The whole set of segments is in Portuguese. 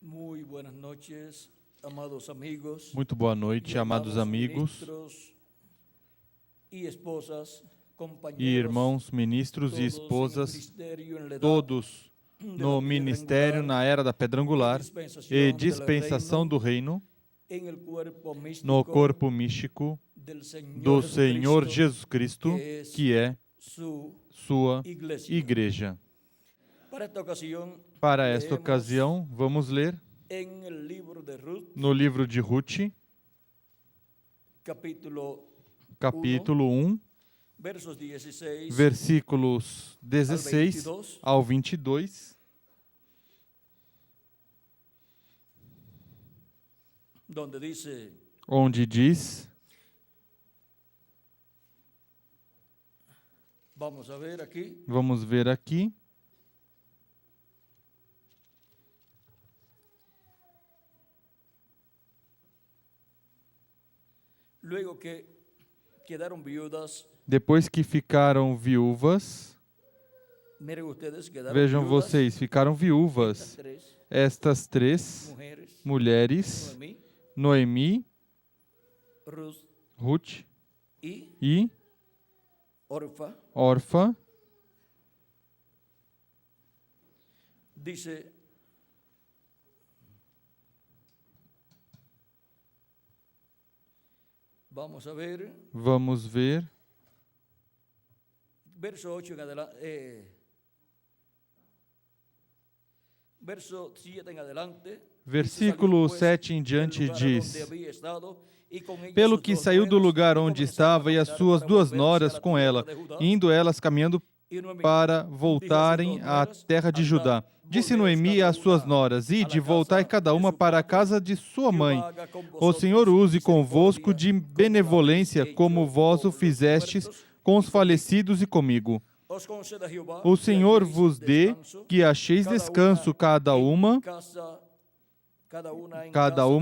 Muy buenas noches, amados amigos, Muito boa noite, amados amigos ministros y esposas, compañeros, e irmãos, ministros e todos en el esposas, ministerio, en la edad todos de la no piedra ministério, angular, na era da pedra angular e dispensação do reino, en el cuerpo místico no corpo místico del do Señor Senhor Jesucristo, Jesus Cristo, que é su sua iglesia. igreja. Para esta ocasión, Para esta leemos ocasião, vamos ler en el libro de Ruth, no livro de Ruth, capítulo capítulo 1, versos 16 versículos 16 ao 22, donde dice: onde diz, vamos a ver aquí, vamos ver aqui, luego que quedaron viudas, depois que ficaram viúvas, miren ustedes, quedaron vejam viudas vocês, ficaram viúvas estas três mujeres, mulheres, Noemí, Noemi, Ruth Ruth y e Orfa. Orfa. Dice: vamos a ver, Vamos ver, verso 8 en adelante, verso 7 en adelante. versículo 7 em diante diz: Pelo que saiu do lugar onde estava e as suas duas noras com ela, indo elas caminhando para voltarem à terra de Judá. Disse Noemi às suas noras: Ide, voltai cada uma para a casa de sua mãe. O Senhor use convosco de benevolência, como vós o fizestes com os falecidos e comigo. O Senhor vos dê que acheis descanso cada uma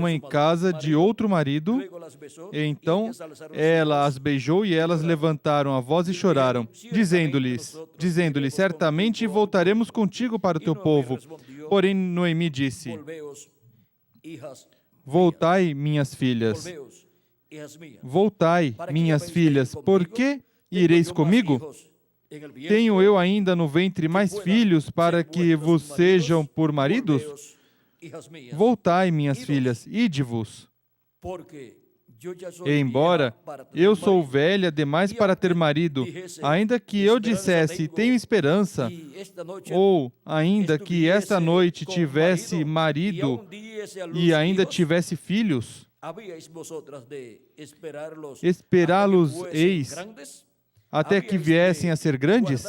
em casa de outro marido. Então ela as beijou e elas levantaram a voz e choraram, dizendo-lhe, certamente voltaremos contigo para o teu povo. Porém Noemi disse: Voltai, minhas filhas, voltai, minhas filhas, por que ireis comigo? Tenho eu ainda no ventre mais filhos para que vos sejam por maridos? Voltai, minhas filhas, ide-vos. Embora eu sou velha demais para ter marido, ainda que eu dissesse, tenho esperança, ou ainda que esta noite tivesse marido e ainda tivesse filhos, esperá-los-eis até que viessem a ser grandes?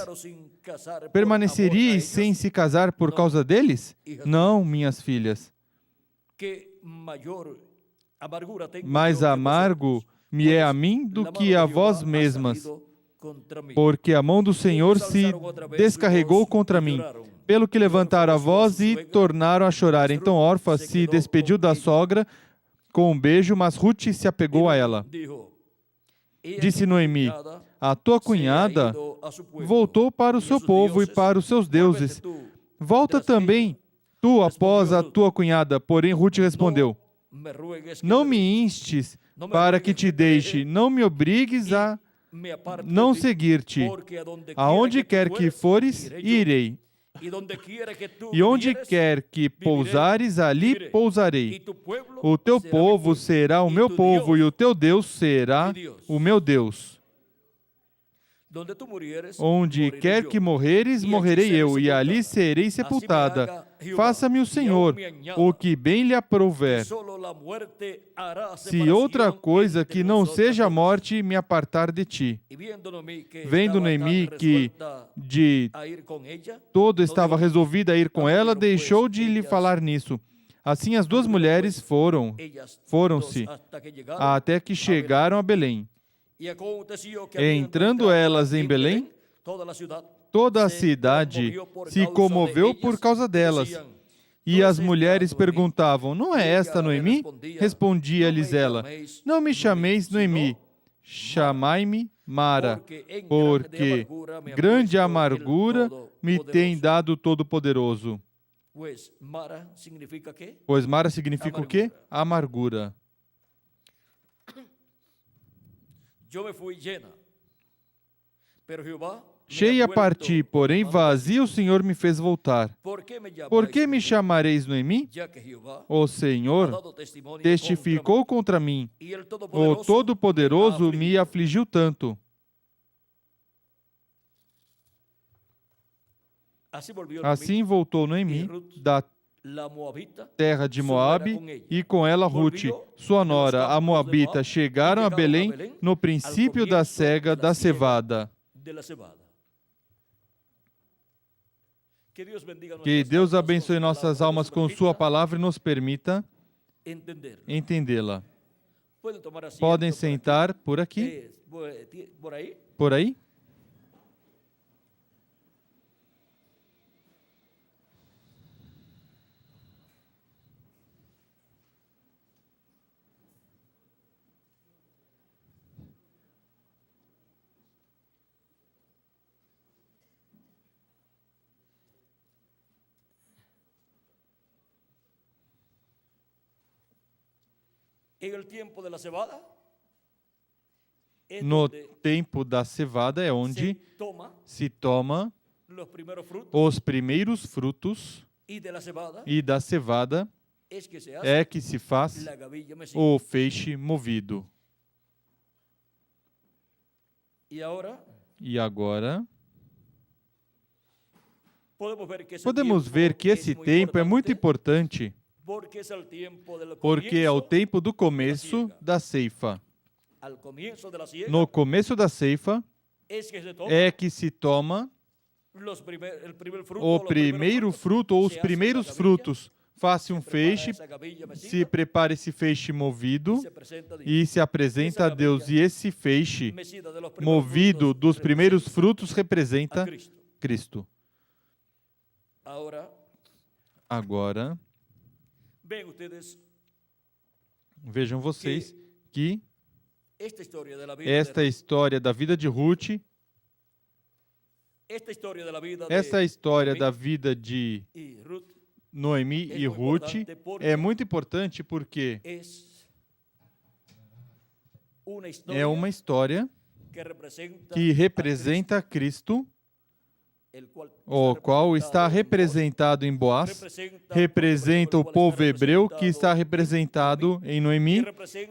Permaneceríeis sem se casar por causa deles? Não, minhas filhas. Mais amargo me é a mim do que a vós mesmas, porque a mão do Senhor se descarregou contra mim, pelo que levantaram a voz e tornaram a chorar. Então Orfa se despediu da sogra com um beijo, mas Ruth se apegou a ela. Disse Noemi: a tua cunhada voltou para o seu povo e para os seus deuses. Volta também tu após a tua cunhada. Porém Ruth respondeu: não me instes para que te deixe, não me obrigues a não seguir-te. Aonde quer que fores, irei. E onde quer que pousares, ali pousarei. O teu povo será o meu povo e o teu Deus será o meu Deus. Onde quer que morreres, morrerei eu, e ali serei sepultada. Faça-me o Senhor o que bem lhe aprouver. Se outra coisa que não seja a morte me apartar de ti. Vendo Noemi que de todo estava resolvida a ir com ela, deixou de lhe falar nisso. Assim as duas mulheres foram-se, até que chegaram a Belém. Entrando elas em Belém, toda a cidade se comoveu por causa delas. E as mulheres perguntavam: não é esta Noemi? Respondia-lhes ela: não me chameis Noemi, chamai-me Mara, porque grande amargura me tem dado o Todo-Poderoso. Pues Mara significa quê? Pois Mara significa o quê? Amargura. Eu me fui llena, pero Jehová me Cheia ha parti, vuelto porém mano vazia o Senhor me fez voltar. ¿Por qué me Por que me llamáis, chamareis Noemi? ya que Jehová O ha Senhor dado testimonio testificou contra mim. contra mí, y el O Todo-Poderoso me ha afligido? afligiu tanto. Assim voltou Noemi da La Moabita, terra de su Moabe nuera con ella. e com ela Ruth, sua nora, a Moabita, chegaram a Belém no princípio da cega da cevada. de la cebada. Que Deus bendiga Que nuestras Deus almas abençoe con su nossas palabra, almas nos com permita sua palavra e nos permita entenderla. entendê-la. Pueden tomar asiento Podem por aquí. sentar por aqui, Por ahí. por aí. En el tiempo de la cebada, es No donde tempo da cevada é se onde toma se toma los primeros frutos, os primeiros frutos, y de la cebada e da cevada es que se hace é que se faz la gavilla mecida. o feixe movido. Y ahora E agora, podemos ver que esse tempo é muito importante, porque es el tiempo del porque é o comienzo, tempo do começo da ceifa. al comienzo de la siega, No começo da ceifa es que se toma é que se toma el primer fruto, o los primeiro primeros frutos, fruto ou os se hace primeiros la gavilla, frutos. Faça um se prepara feixe, esa gavilla mecida, se prepara esse feixe movido se presenta a Dios. e se apresenta a Deus. E esse feixe Mecida de los primeros movido frutos dos primeiros representa frutos a representa Cristo. Cristo. Ahora, Agora, ven ustedes vejam vocês que esta história da vida esta história da vida de Ruth, esta história da vida essa história Noemi da vida de e Ruth Noemi É e muito Ruth importante porque é muito importante porque é uma história que representa Cristo, o qual está representado em Boaz, representa o povo hebreu que está representado em Noemi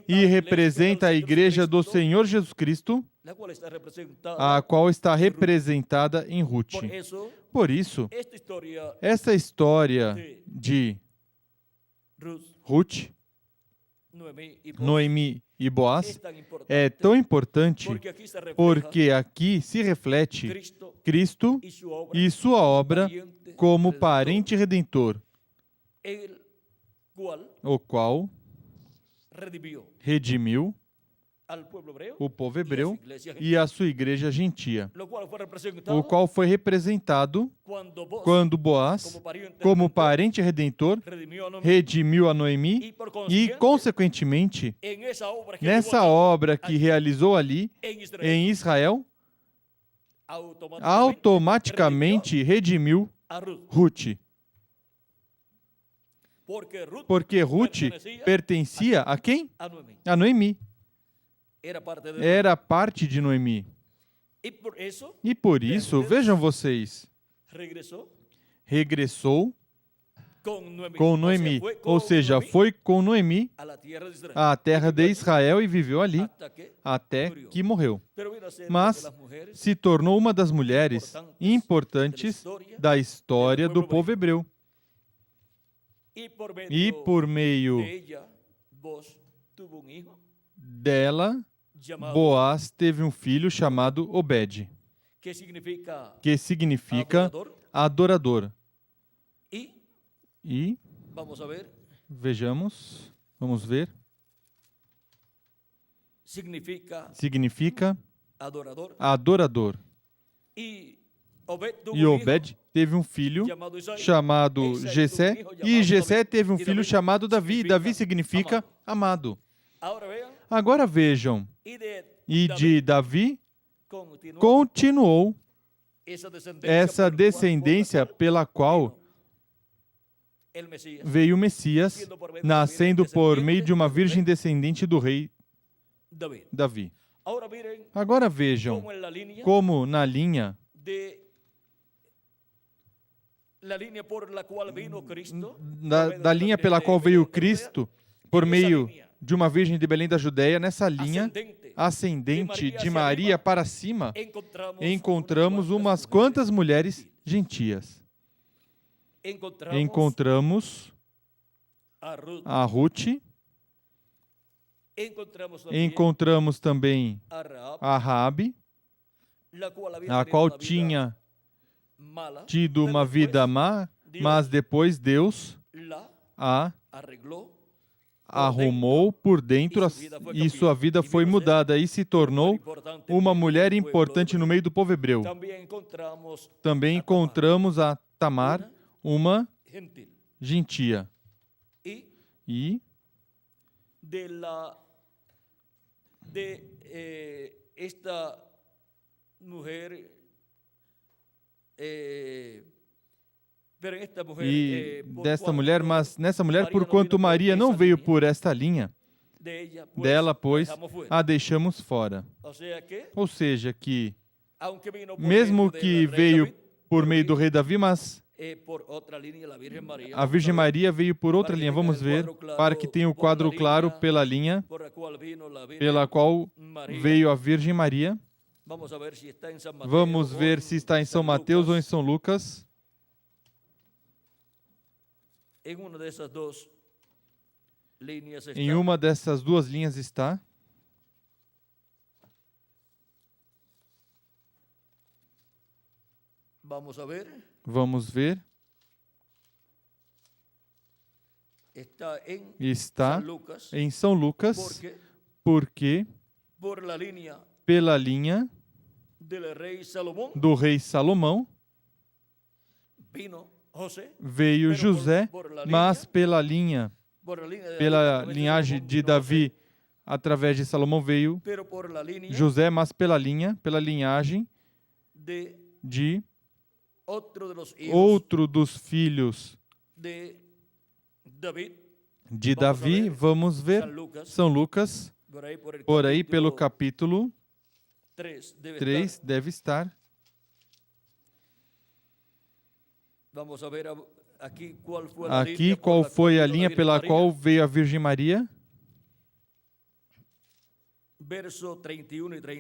e representa a igreja do Senhor Jesus Cristo, a qual está representada em Ruth. Por isso, essa história de Ruth, Noemi e Boaz é tão importante porque aqui se reflete Cristo e sua obra como parente redentor, o qual redimiu o povo hebreu e a sua igreja gentia, o qual foi representado quando Boaz, como parente redentor, redimiu a Noemi e, consequentemente, nessa obra que realizou ali em Israel, automaticamente redimiu Ruth. Porque Ruth pertencia a quem? A Noemi. Era parte de Noemi. E por isso, vejam vocês, regressou com Noemi, ou seja, foi com Noemi à terra de Israel e viveu ali até que morreu. Mas se tornou uma das mulheres importantes da história do povo hebreu. E por meio dela, Boaz teve um filho chamado Obed, que significa adorador. E vamos ver, significa adorador. E Obed teve um filho chamado Jessé, e Jessé teve um filho chamado Davi. Davi significa amado. Agora vejam, e de Davi continuou essa descendência pela qual veio o Messias, nascendo por meio de uma virgem descendente do rei Davi. Agora vejam como na linha da linha pela qual veio Cristo, por meio de uma virgem de Belém da Judeia, nessa linha ascendente de Maria para cima, encontramos umas quantas mulheres gentias. Encontramos a Ruth, encontramos também a Raabe, a qual tinha tido uma vida má, mas depois Deus a arrumou por dentro e sua vida foi mudada e se tornou uma mulher importante no meio do povo hebreu. Também encontramos a Tamar, uma gentia. E esta mulher desta mulher, mas nessa mulher, porquanto Maria não veio por esta linha, dela, pois, a deixamos fora. Ou seja, que mesmo que veio por meio do rei Davi, mas a Virgem Maria veio por outra linha. Vamos ver, para que tenha o quadro claro pela linha pela qual veio a Virgem Maria. Vamos ver se está em São Mateus ou em São Lucas. Em uma dessas duas linhas está. Vamos ver. Está em São Lucas, porque pela linha do rei Salomão veio José, mas pela linhagem de Davi, através de Salomão veio José, mas pela linhagem de outro dos filhos de Davi. Vamos ver, São Lucas, por aí pelo capítulo 3 deve estar. Aqui, qual foi a linha pela qual veio a Virgem Maria?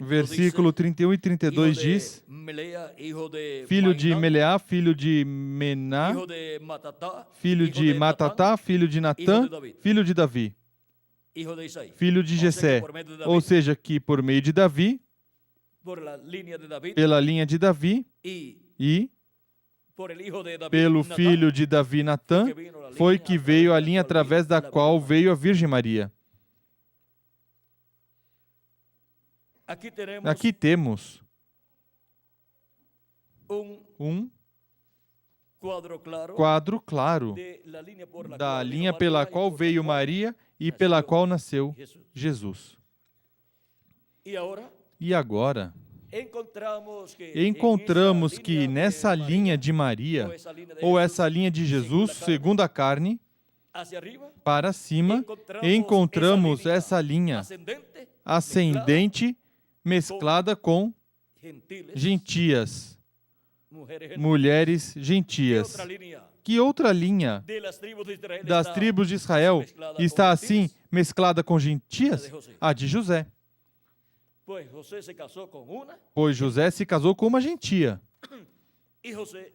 Versículo 31 e 32 diz: filho de Meleá, filho de Mená, filho de Matatá, filho de Natã, filho de Davi, filho de Jessé. Ou seja, que por meio de Davi, pela linha de Davi e pelo filho de Davi, Natã, foi que veio a linha através da qual veio a Virgem Maria. Aqui temos um quadro claro da linha pela qual veio Maria e pela qual nasceu Jesus. E agora, encontramos que nessa linha de Maria, ou essa linha de Jesus, segundo a carne, para cima, encontramos essa linha ascendente mesclada com gentias, mulheres gentias. Que outra linha das tribos de Israel está assim mesclada com gentias? A de José. Pois José se casou com uma gentia.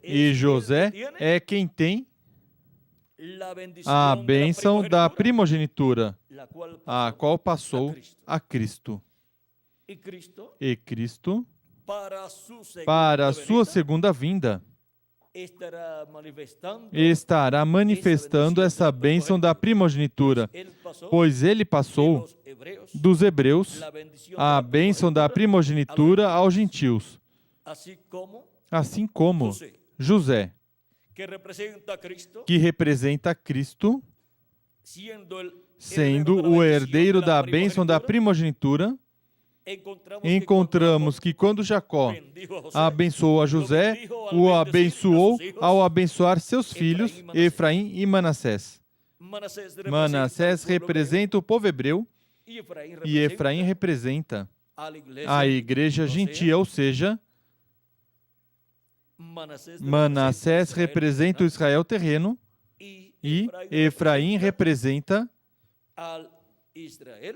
E José é quem tem a bênção da primogenitura, a qual passou a Cristo. E Cristo, para a sua segunda vinda, estará manifestando essa bênção da primogenitura, pois ele passou dos hebreus a bênção da primogenitura aos gentios, assim como José, que representa Cristo, sendo o herdeiro da bênção da primogenitura, encontramos que quando Jacó abençoou a José, o abençoou ao abençoar seus filhos, Efraim e Manassés. Manassés representa o povo hebreu e Efraim representa a igreja gentia, ou seja, Manassés representa o Israel terreno e Efraim representa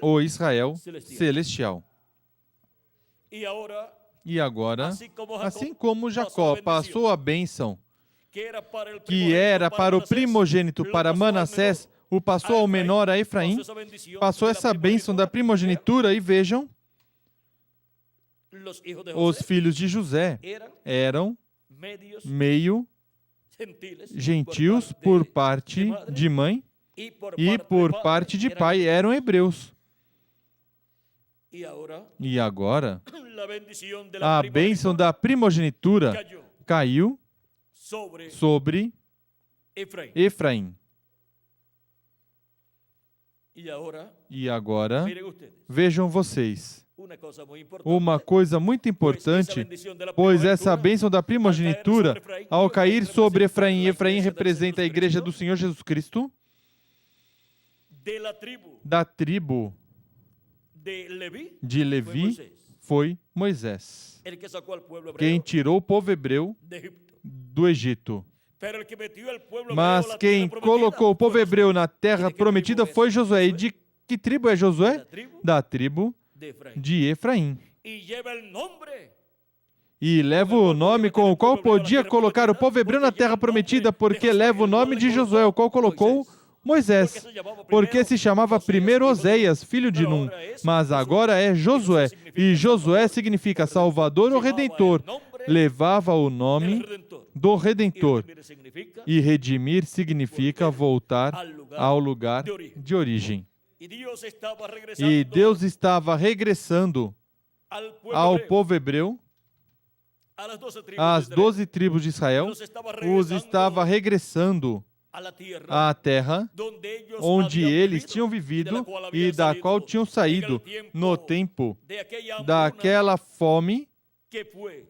o Israel celestial. E agora, assim como Jacó passou a bênção que era para o primogênito, para Manassés, o passou ao menor, a Efraim, passou essa bênção da primogenitura, e vejam, os filhos de José eram meio gentios por parte de mãe e por parte de pai eram hebreus. E agora, a bênção da primogenitura caiu sobre Efraim. E agora, vejam vocês, uma coisa muito importante, pois essa bênção da primogenitura, ao cair sobre Efraim, e Efraim representa a igreja do Senhor Jesus Cristo, da tribo de Levi foi Moisés, quem tirou o povo hebreu do Egito. Mas quem colocou o povo hebreu na terra prometida foi Josué. E de que tribo é Josué? Da tribo de Efraim. E leva o nome com o qual podia colocar o povo hebreu na terra prometida, porque leva o nome de Josué, o qual colocou Moisés, porque se chamava primeiro Oséias, filho de Num, mas agora é Josué, e Josué significa Salvador ou Redentor, levava o nome do Redentor, e redimir significa voltar ao lugar de origem. E Deus estava regressando ao povo hebreu, às 12 tribos de Israel, os estava regressando à terra onde eles tinham vivido e da qual tinham saído no tempo daquela fome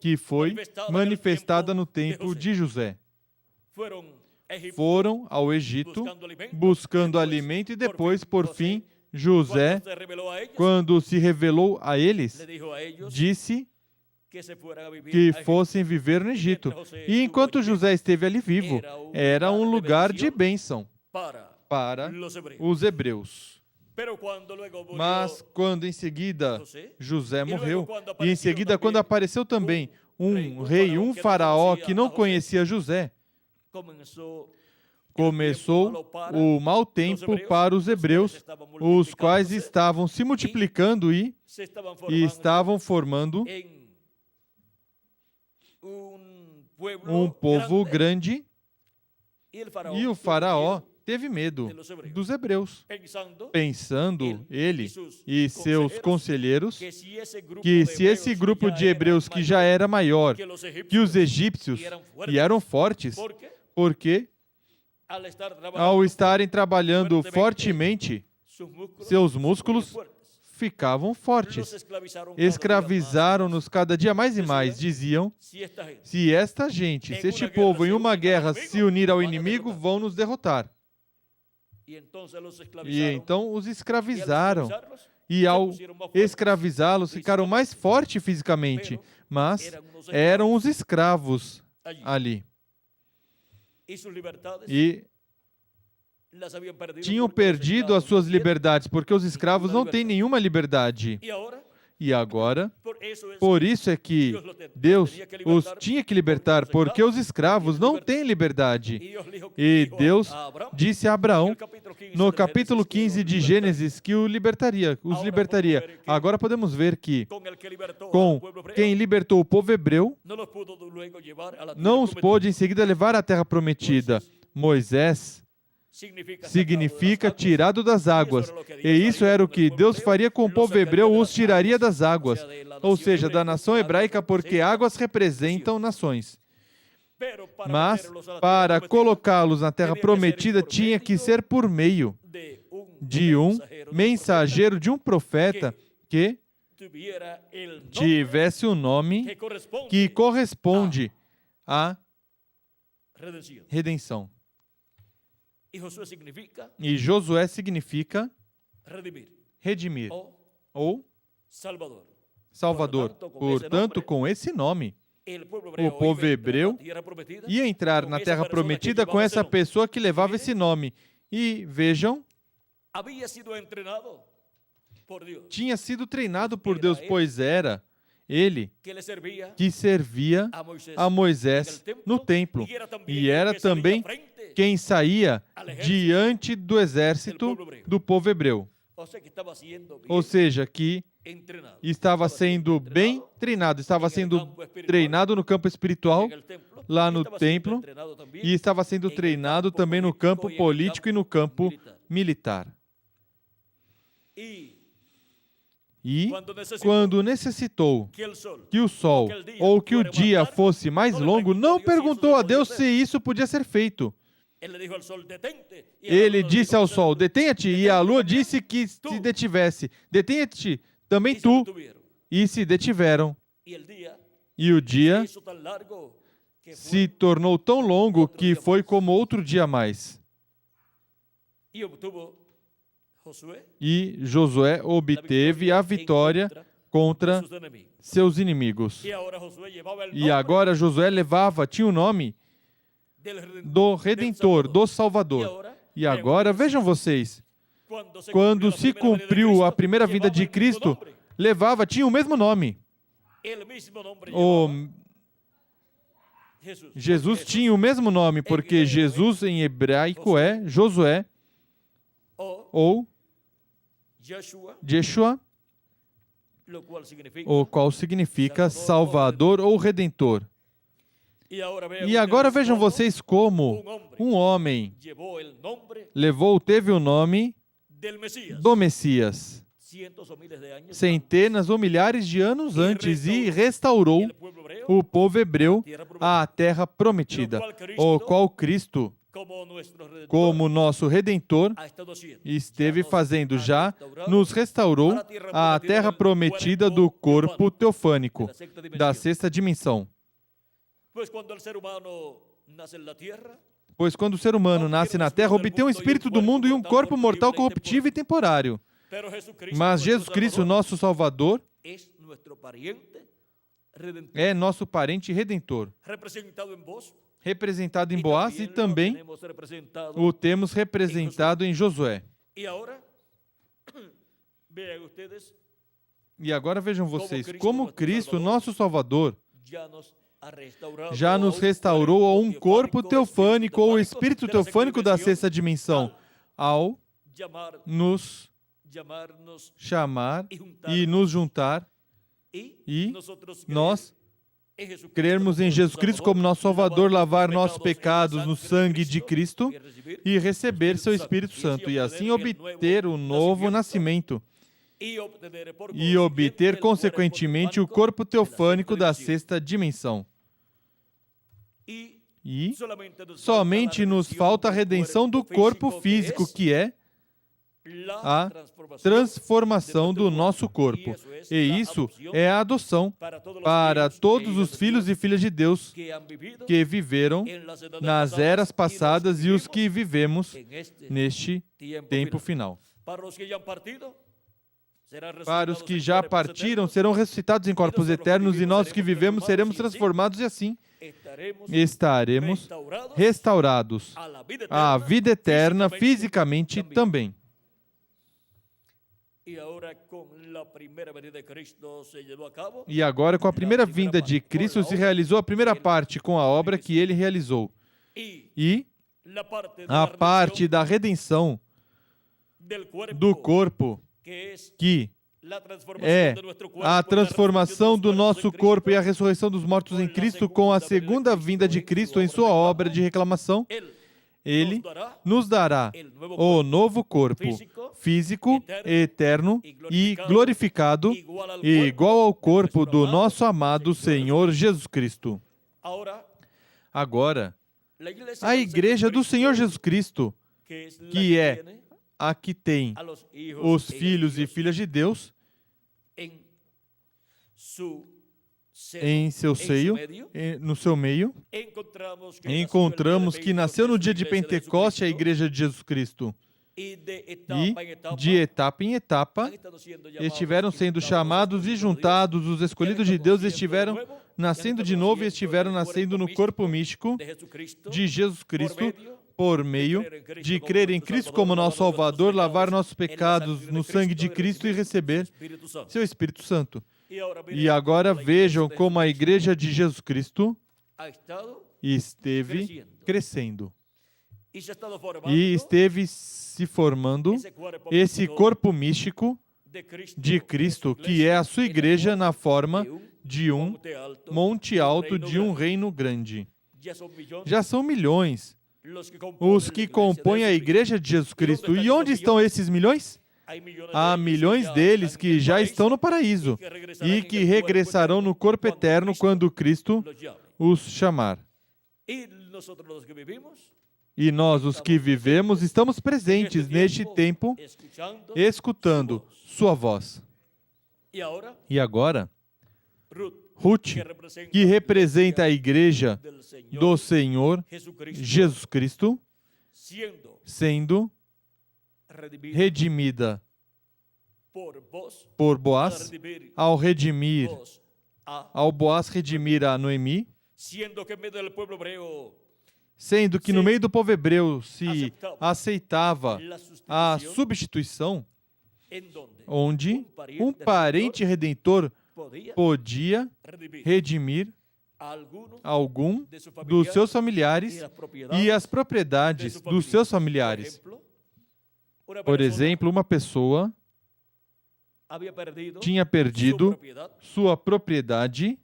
que foi manifestada no tempo de José. Foram ao Egito buscando alimento e depois, por fim, José, quando se revelou a eles, disse que fossem viver no Egito. E enquanto José esteve ali vivo, era um lugar de bênção para os hebreus. Mas quando em seguida José morreu, e em seguida quando apareceu também um rei, um faraó que não conhecia José, começou o mau tempo para os hebreus, os quais estavam se multiplicando e estavam formando um povo grande, e o faraó teve medo dos hebreus, pensando ele e seus conselheiros que se esse grupo de hebreus que já era maior que os egípcios e eram fortes, porque ao estarem trabalhando fortemente, seus músculos ficavam fortes. Escravizaram-nos cada dia mais e mais. Diziam, se esta gente, se este povo em uma guerra se unir ao inimigo, vão nos derrotar. E então os escravizaram. E ao escravizá-los, ficaram mais fortes fisicamente. Mas eram os escravos ali. E tinham perdido as suas liberdades, porque os escravos não têm nenhuma liberdade. E agora, por isso é que Deus os tinha que libertar, porque os escravos não têm liberdade. E Deus disse a Abraão, no capítulo 15 de Gênesis, que os libertaria. Agora podemos ver que, com quem libertou o povo hebreu, não os pôde em seguida levar à terra prometida. Moisés significa tirado das águas. E isso era o que Deus faria com o povo hebreu, os tiraria das águas. Ou seja, da nação hebraica, porque águas representam nações. Mas, para colocá-los na terra prometida, tinha que ser por meio de um mensageiro, de um profeta, que tivesse um nome que corresponde à redenção. E Josué significa redimir ou Salvador. Portanto, com esse nome, o povo hebreu ia entrar na terra prometida com essa pessoa que levava esse nome. E vejam, tinha sido treinado por Deus, pois era ele que servia a Moisés no templo. E era também quem saía diante do exército do povo hebreu. Ou seja, que estava sendo bem treinado, estava sendo treinado no campo espiritual, lá no templo, e estava sendo treinado também no campo político e no campo militar. E, quando necessitou que o sol ou que o dia fosse mais longo, não perguntou a Deus se isso podia ser feito. Ele disse ao sol, detenha-te, e a lua disse que se detivesse. Detenha-te também tu, e se detiveram. E o dia se tornou tão longo que foi como outro dia a mais. E Josué obteve a vitória contra seus inimigos. E agora Josué tinha o nome do Redentor, do Salvador. E agora, vejam vocês, quando se cumpriu a primeira vinda de Cristo, tinha o mesmo nome. Jesus tinha o mesmo nome, porque Jesus em hebraico é Josué, ou Yeshua, o qual significa Salvador ou Redentor. E agora vejam vocês como um homem teve o nome do Messias, centenas ou milhares de anos antes, e restaurou o povo hebreu à terra prometida, o qual Cristo, como nosso Redentor, esteve fazendo já, nos restaurou à terra prometida do corpo teofânico, da sexta dimensão. Pois quando o ser humano nasce na terra, obtém um espírito do mundo e um corpo mortal corruptível e temporário. Mas Jesus Cristo, nosso Salvador, é nosso parente redentor, representado em Boaz, e também o temos representado em Josué. E agora vejam vocês, como Cristo, nosso Salvador, já nos restaurou a um corpo teofânico ou espírito teofânico da sexta dimensão, ao nos chamar e nos juntar, e nós crermos em Jesus Cristo como nosso Salvador, lavar nossos pecados no sangue de Cristo e receber seu Espírito Santo, e assim obter o novo nascimento e obter, consequentemente, o corpo teofânico da sexta dimensão. E somente nos falta a redenção do corpo físico, que é a transformação do nosso corpo. E isso é a adoção para todos os filhos e filhas de Deus que viveram nas eras passadas e os que vivemos neste tempo final. Para os que já partiram, serão ressuscitados em corpos eternos, e nós que vivemos seremos transformados, e assim estaremos restaurados à vida eterna, fisicamente também. E agora, com a primeira vinda de Cristo, se realizou a primeira parte com a obra que ele realizou. E a parte da redenção do corpo, que é a transformação do nosso corpo e a ressurreição dos mortos em Cristo, com a segunda vinda de Cristo em sua obra de reclamação, ele nos dará o novo corpo físico, eterno e glorificado, igual ao corpo do nosso amado Senhor Jesus Cristo. Agora, a Igreja do Senhor Jesus Cristo, que é a que tem os filhos e filhas de Deus em seu seio, no seu meio, encontramos que nasceu no dia de Pentecoste a Igreja de Jesus Cristo. E, de etapa em etapa, estiveram sendo chamados e juntados, os escolhidos de Deus estiveram nascendo de novo e estiveram nascendo no corpo místico de Jesus Cristo, por meio de crer em Cristo como nosso Salvador, lavar nossos pecados no sangue de Cristo e receber seu Espírito Santo. E agora vejam como a Igreja de Jesus Cristo esteve crescendo. E esteve se formando esse corpo místico de Cristo, que é a sua Igreja na forma de um monte alto, de um reino grande. Já são milhões os que compõem a Igreja de Jesus Cristo. E onde estão esses milhões? Há milhões deles que já estão no paraíso e que regressarão no corpo eterno quando Cristo os chamar. E nós, os que vivemos, estamos presentes neste tempo, escutando sua voz. E agora, Ruth, que representa a Igreja do Senhor Jesus Cristo, sendo redimida por Boaz, ao Boaz redimir a Noemi, sendo que no meio do povo hebreu se aceitava a substituição, onde um parente redentor podia redimir algum dos seus familiares e as propriedades dos seus familiares. Por exemplo, uma pessoa tinha perdido sua propriedade,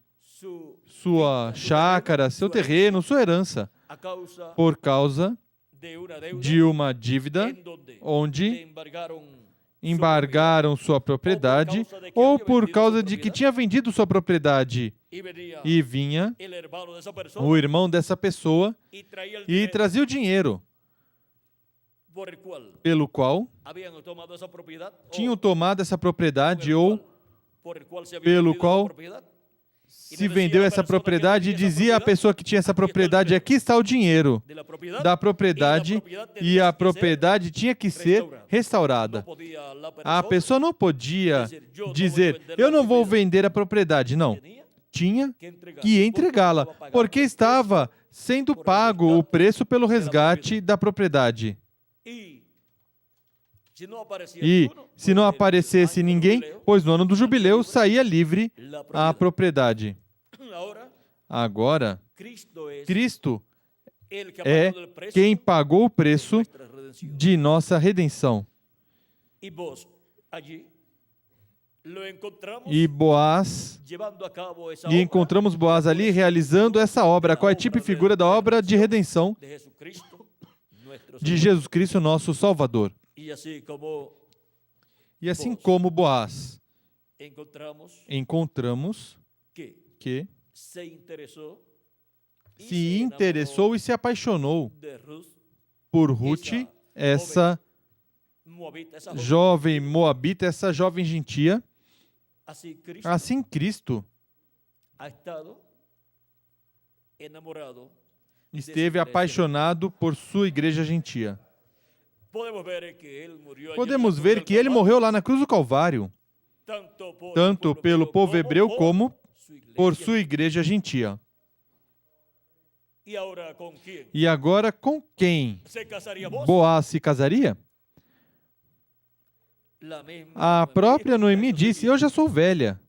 sua chácara, seu terreno, sua herança, por causa de uma dívida onde embargaram sua propriedade, ou por causa de que tinha vendido sua propriedade e vinha o irmão dessa pessoa e trazia o dinheiro pelo qual tinham tomado essa propriedade ou pelo qual se vendeu essa propriedade e dizia à pessoa que tinha essa propriedade: aqui está o dinheiro da propriedade, e a propriedade tinha que ser restaurada. A pessoa não podia dizer: eu não vou vender a propriedade. Não. Tinha que entregá-la, porque estava sendo pago o preço pelo resgate da propriedade. E, se não aparecesse ninguém, pois no ano do jubileu saía livre a propriedade. Agora, Cristo é quem pagou o preço de nossa redenção. E encontramos Boaz ali realizando essa obra, qual é tipo e figura da obra de redenção de Jesus Cristo, nosso Salvador. E assim como Boaz, encontramos que se interessou e se apaixonou por Ruth, essa jovem moabita, essa jovem gentia. Assim Cristo esteve apaixonado por sua igreja gentia. Podemos ver que ele morreu lá na cruz do Calvário, tanto pelo povo hebreu como por sua igreja gentia. E agora com quem Boaz se casaria? A própria Noemi disse: eu já sou velha.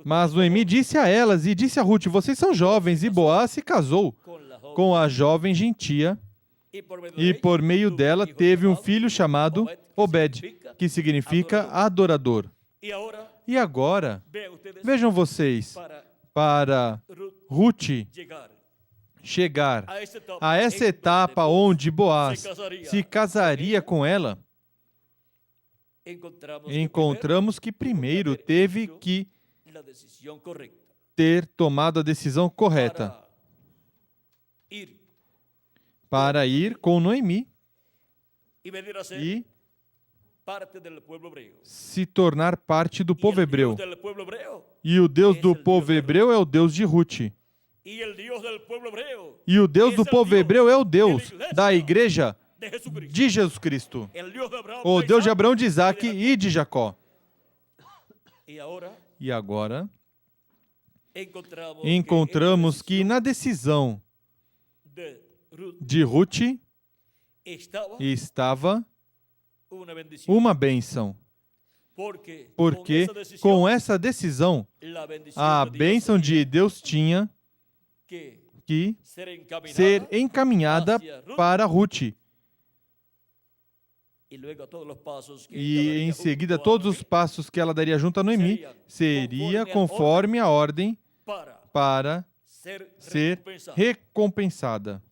Mas Noemi disse a elas e disse a Ruth: vocês são jovens. E Boaz se casou com a jovem gentia e por meio dela teve um filho chamado Obed, que significa adorador. E agora, vejam vocês, para Ruth chegar a essa etapa onde Boaz se casaria com ela, encontramos que primeiro teve que ter tomado a decisão correta para ir com Noemi. e se tornar parte do povo hebreu. E o Deus do povo hebreu é o Deus de Ruth. E o Deus do povo hebreu é o Deus da igreja de Jesus Cristo. O Deus de Abraão, de Isaac e de Jacó. E agora, encontramos que na decisão de Ruth estava uma bênção. Porque com essa decisão, a bênção de Deus tinha que ser encaminhada para Ruth. E em seguida, todos os passos que ela daria junto a Noemi seria conforme a ordem para ser recompensada.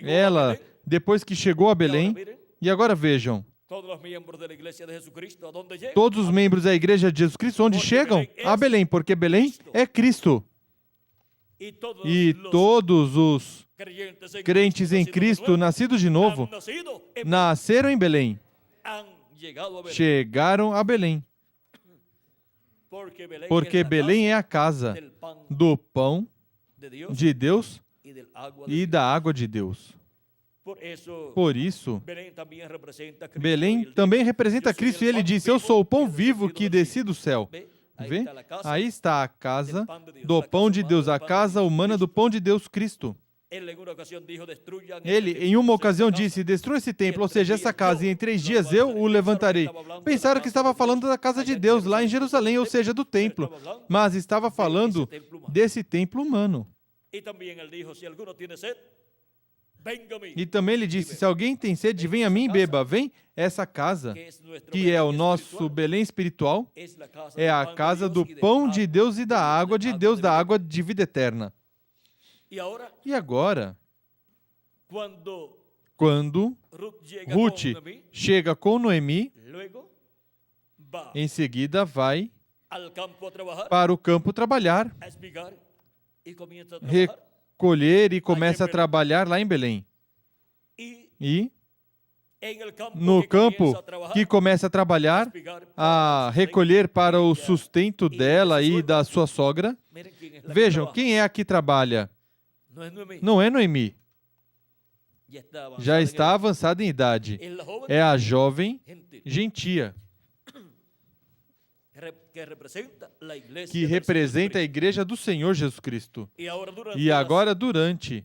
Ela, depois que chegou a Belém, e agora vejam, todos os membros da Igreja de Jesus Cristo, onde chegam? A Belém, porque Belém é Cristo. E todos os crentes em Cristo, nascidos de novo, nasceram em Belém. Chegaram a Belém. Porque Belém é a casa do pão de Deus e da água de Deus. Por isso, Belém também representa Cristo, e ele disse: eu sou o pão vivo que desci do céu. Vê? Aí está a casa do pão de Deus, a casa humana do pão de Deus, Cristo. Ele, em uma ocasião, disse: destrua esse templo, ou seja, essa casa, e em 3 dias eu o levantarei. Pensaram que estava falando da casa de Deus, lá em Jerusalém, ou seja, do templo. Mas estava falando desse templo humano. E também ele disse: se alguém tem sede, vem a mim e beba. Vem, essa casa, que é o nosso Belém espiritual, é a casa do pão de Deus e da água de Deus, da água de vida eterna. E agora, quando Ruth chega com Noemi, em seguida vai para o campo trabalhar, recolher e começa a trabalhar lá em Belém. E no campo que começa a trabalhar, a recolher para o sustento dela e da sua sogra, vejam, quem é a que trabalha? Não é Noemi. Já está avançada em idade. É a jovem gentia, que representa a igreja do Senhor Jesus Cristo. E agora, durante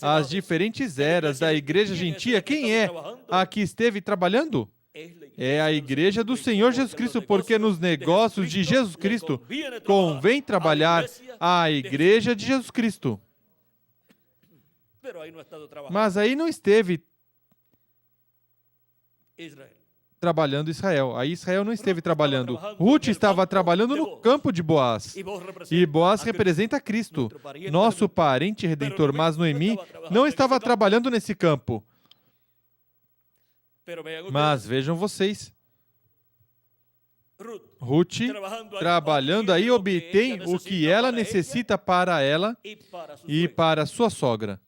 as diferentes eras da igreja gentia, quem é a que esteve trabalhando? É a igreja do Senhor Jesus Cristo, porque nos negócios de Jesus Cristo convém trabalhar a igreja de Jesus Cristo. Mas aí não esteve trabalhando Israel. Aí Israel não esteve trabalhando. Ruth estava trabalhando no campo de Boaz. E Boaz representa Cristo, nosso parente redentor. Mas Noemi não estava trabalhando nesse campo. Mas vejam vocês, Ruth, trabalhando aí, obtém o que ela necessita para ela e para sua sogra.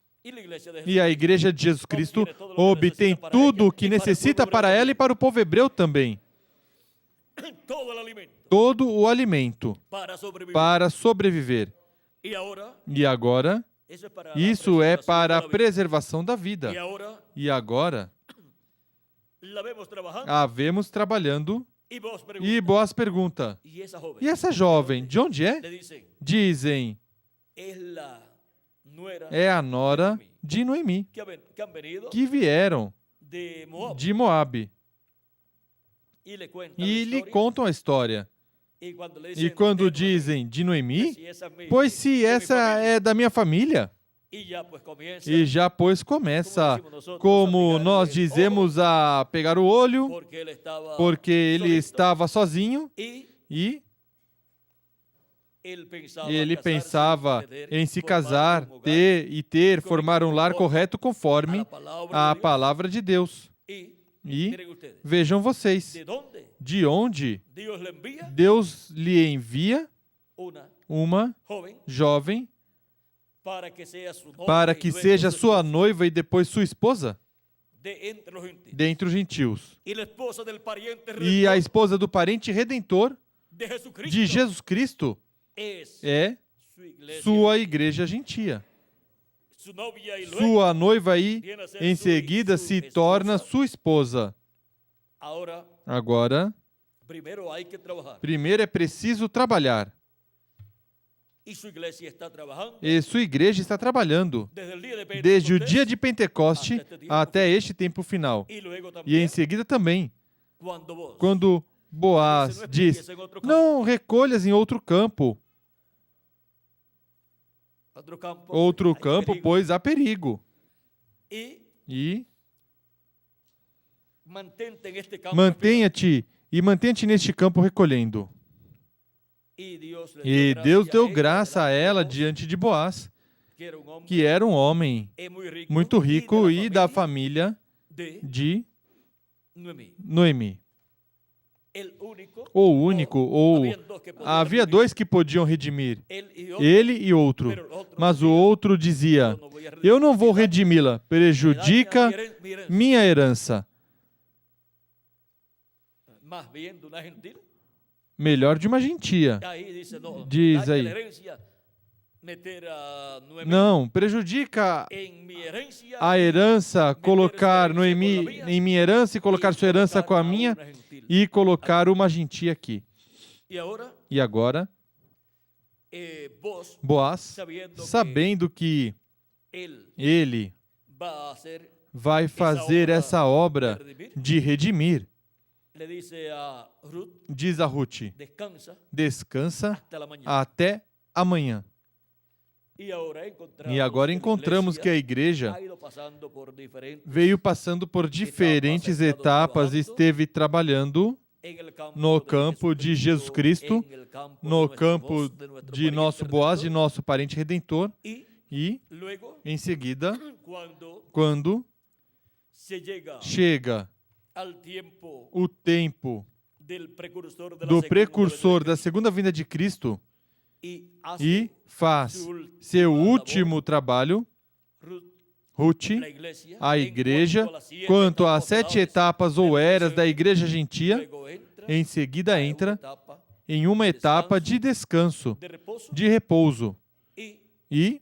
E a igreja de Jesus Cristo obtém tudo o que necessita para ela e para o povo hebreu também. Todo o alimento para sobreviver. E agora, isso é para a preservação da vida. E agora, a vemos trabalhando. E Boaz pergunta: e essa jovem, de onde é? Dizem: é a nora de Noemi, que vieram de Moabe. E lhe contam a história. E quando dizem de Noemi, pois se essa é da minha família, e já pois começa, como nós dizemos, a pegar o olho, porque ele estava sozinho e ele pensava em se casar, formar um lar correto conforme a palavra de Deus. E vejam vocês, de onde Deus lhe envia uma jovem para que seja sua noiva e depois sua esposa? dentre os gentios. Y la esposa del pariente E a redentor esposa do parente redentor de Jesucristo de Jesus Cristo es é su iglesia. sua igreja gentia. Su novia y luego, Sua noiva aí, em seguida, se torna sua esposa. ahora, Agora, primero hay que trabajar. primeiro é preciso trabalhar. Y su iglesia está trabajando E sua igreja está trabalhando desde el día de desde o Pentecostés dia de Pentecoste até este tempo final. y luego E también em seguida também, cuando vos quando Boaz diz: não recolhas em outro campo. Outro hay campo, peligro. pois há perigo. Y E mantente en este campo mantenha-te neste campo recolhendo. y Dios le E dio Deus gracia deu a ella graça a delante de ela Boaz, diante de Boaz, que era un hombre que era um homem muito rico e da família de de Noemí. Noemi. El único, O único, ou habían dos que podían havia redimir, dois que podiam redimir, él y otro, ele e outro. pero el otro Mas o decía, outro dizia: "Yo no voy a redimir, eu não vou me daña- redimi-la, me prejudica daña mi herencia". minha herança. Más bien de una gentil. Melhor de uma gentia. Ahí dice, no, Diz daña aí. la herencia, meter a Noemí Não, prejudica en mi herencia a herança, colocar Noemi em minha herança e colocar sua herança com a minha e colocar uma gentia aqui. E agora, vos, Boaz, sabendo que ele va a hacer, vai fazer essa obra de redimir, le dice a Ruth, diz a Ruth: descansa descansa hasta la mañana. até amanhã. E agora encontramos que a igreja veio passando por diferentes etapas e esteve trabalhando no campo de Jesus Cristo, no campo de nosso Boaz, de nosso parente redentor, e, em seguida, quando chega o tempo do precursor da segunda vinda de Cristo e faz seu último trabalho, Ruth, a igreja, quanto às 7 etapas ou eras da igreja gentia, em seguida entra em uma etapa de descanso, de repouso. E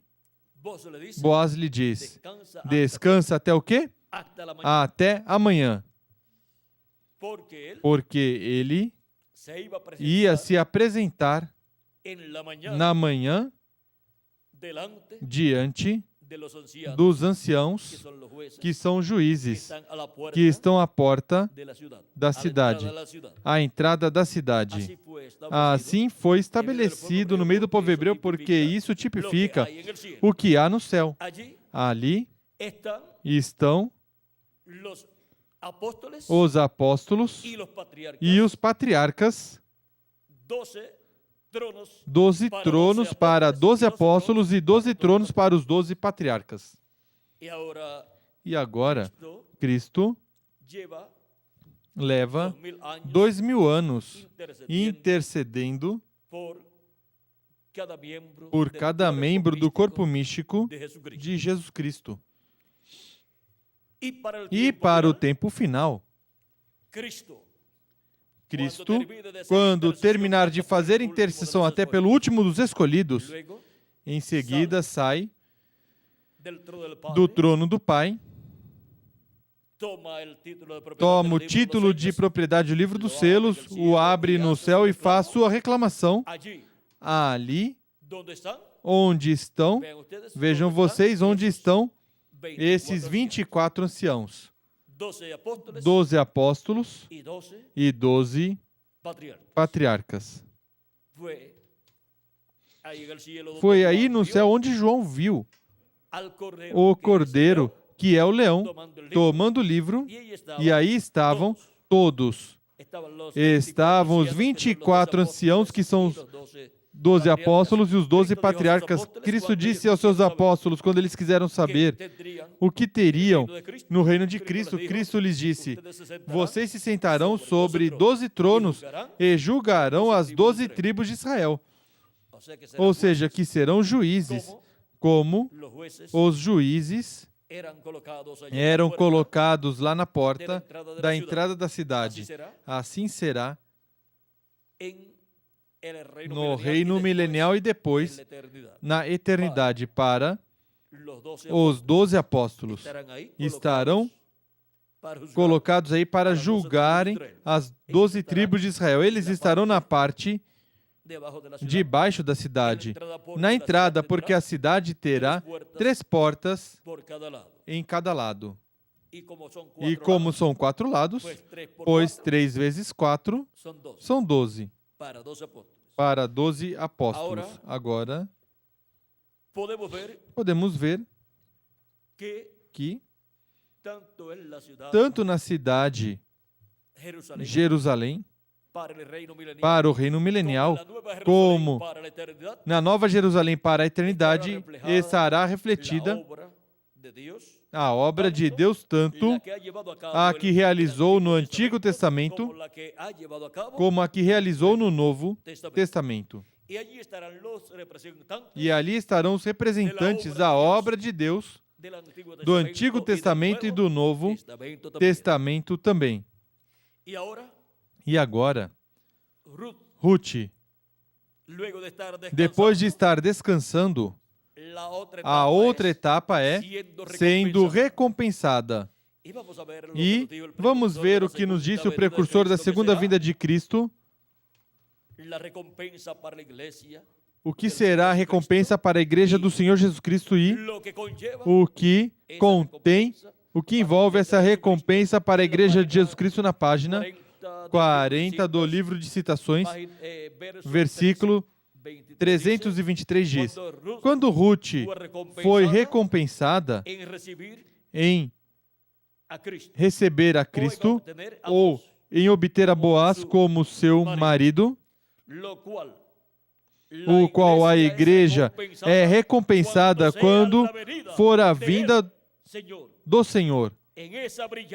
Boaz lhe diz: descansa até o quê? Até amanhã. Porque ele ia se apresentar na manhã diante dos anciãos, que são juízes, que estão à porta da cidade, à entrada da cidade. Assim foi estabelecido no meio do povo hebreu, porque isso tipifica o que há no céu. Ali estão os apóstolos e os patriarcas, 12 tronos para 12 apóstolos e 12 tronos para os 12 patriarcas. E agora, Cristo leva 2000 anos intercedendo por cada membro do corpo místico de Jesus Cristo. E para o tempo final, Cristo, quando terminar de fazer intercessão até pelo último dos escolhidos, em seguida sai do trono do Pai, toma o título de propriedade do livro dos selos, o abre no céu e faz sua reclamação. Ali, onde estão, vejam vocês onde estão esses 24 anciãos, 12 apóstolos e 12 patriarcas. Foi aí no céu onde João viu o cordeiro, que é o leão, tomando o livro, e aí estavam todos. Estavam os 24 anciãos, que são os 12 apóstolos e os 12 patriarcas. Cristo disse aos seus apóstolos, quando eles quiseram saber o que teriam no reino de Cristo, Cristo lhes disse: vocês se sentarão sobre 12 tronos e julgarão as 12 tribos de Israel. Ou seja, que serão juízes, como os juízes eram colocados lá na porta da entrada da cidade. Assim será no reino milenial e depois na eternidade para os 12 apóstolos. Estarão colocados aí para julgarem as 12 tribos de Israel. Eles estarão na parte debaixo da cidade, na entrada, porque a cidade terá 3 portas em cada lado. E como são 4 lados, pois 3 vezes 4 são 12. Para 12 apóstolos. Agora, podemos ver que tanto na cidade Jerusalém, para o reino milenial, como na Nova Jerusalém para a eternidade, estará refletida a obra de Deus, tanto a que realizou no Antigo Testamento, como a que realizou no Novo Testamento. E ali estarão os representantes da obra de Deus do Antigo Testamento e do Novo Testamento também. E agora, Ruth, depois de estar descansando, a outra etapa é sendo recompensada. E vamos ver o que nos disse o precursor da segunda vinda de Cristo. O que será a recompensa para a igreja do Senhor Jesus Cristo e o que contém, o que envolve essa recompensa para a igreja de Jesus Cristo na página 40 do livro de Citações, versículo 323 diz: quando Ruth foi recompensada em receber a Cristo ou em obter a Boaz como seu marido, o qual a igreja é recompensada quando for a vinda do Senhor,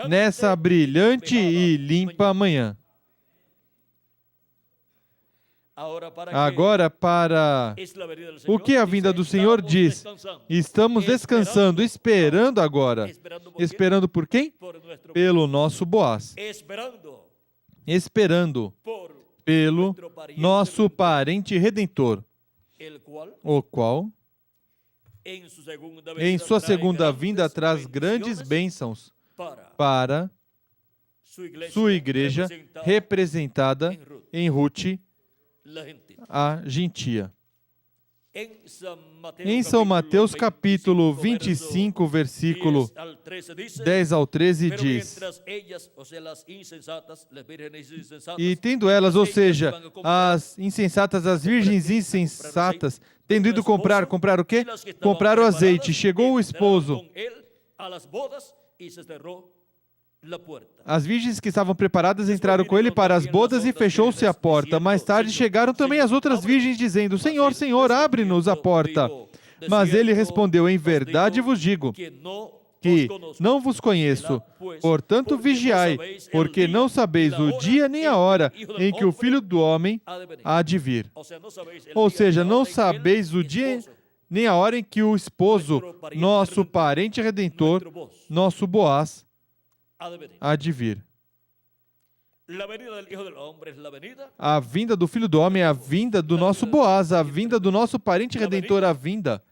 nessa brilhante e limpa manhã. Agora, para o que a vinda do Senhor diz? Estamos descansando, esperando agora. Esperando por quem? Pelo nosso Boaz. Esperando pelo nosso parente redentor, o qual, em sua segunda vinda, traz grandes bênçãos para sua igreja, representada em Ruth, a gentia. Em São Mateus, capítulo 25, versículo 10 ao 13, diz: e tendo elas, ou seja, as insensatas, as virgens insensatas, tendo ido comprar o quê? Comprar o azeite. Chegou o esposo. As virgens que estavam preparadas entraram com ele para as bodas e fechou-se a porta. Mais tarde chegaram também as outras virgens, dizendo: Senhor, Senhor, abre-nos a porta. Mas ele respondeu: em verdade vos digo que não vos conheço. Portanto, vigiai, porque não sabeis o dia nem a hora em que o Filho do Homem há de vir. Ou seja, não sabeis o dia nem a hora em que o esposo, nosso parente redentor, nosso Boaz, há de vir. A vinda do Filho do Homem é a vinda do nosso Boaz, a vinda do nosso parente redentor, a vinda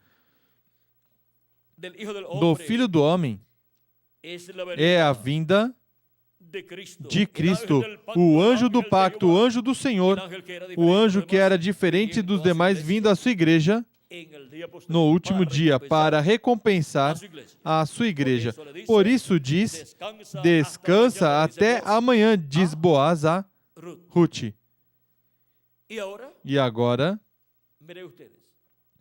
do Filho do Homem é a vinda de Cristo, o anjo do pacto, o anjo do Senhor, o anjo que era diferente dos demais vindo à sua igreja no último dia para recompensar a sua igreja. Por isso diz: descansa até amanhã, diz Boaz a Ruth. E agora,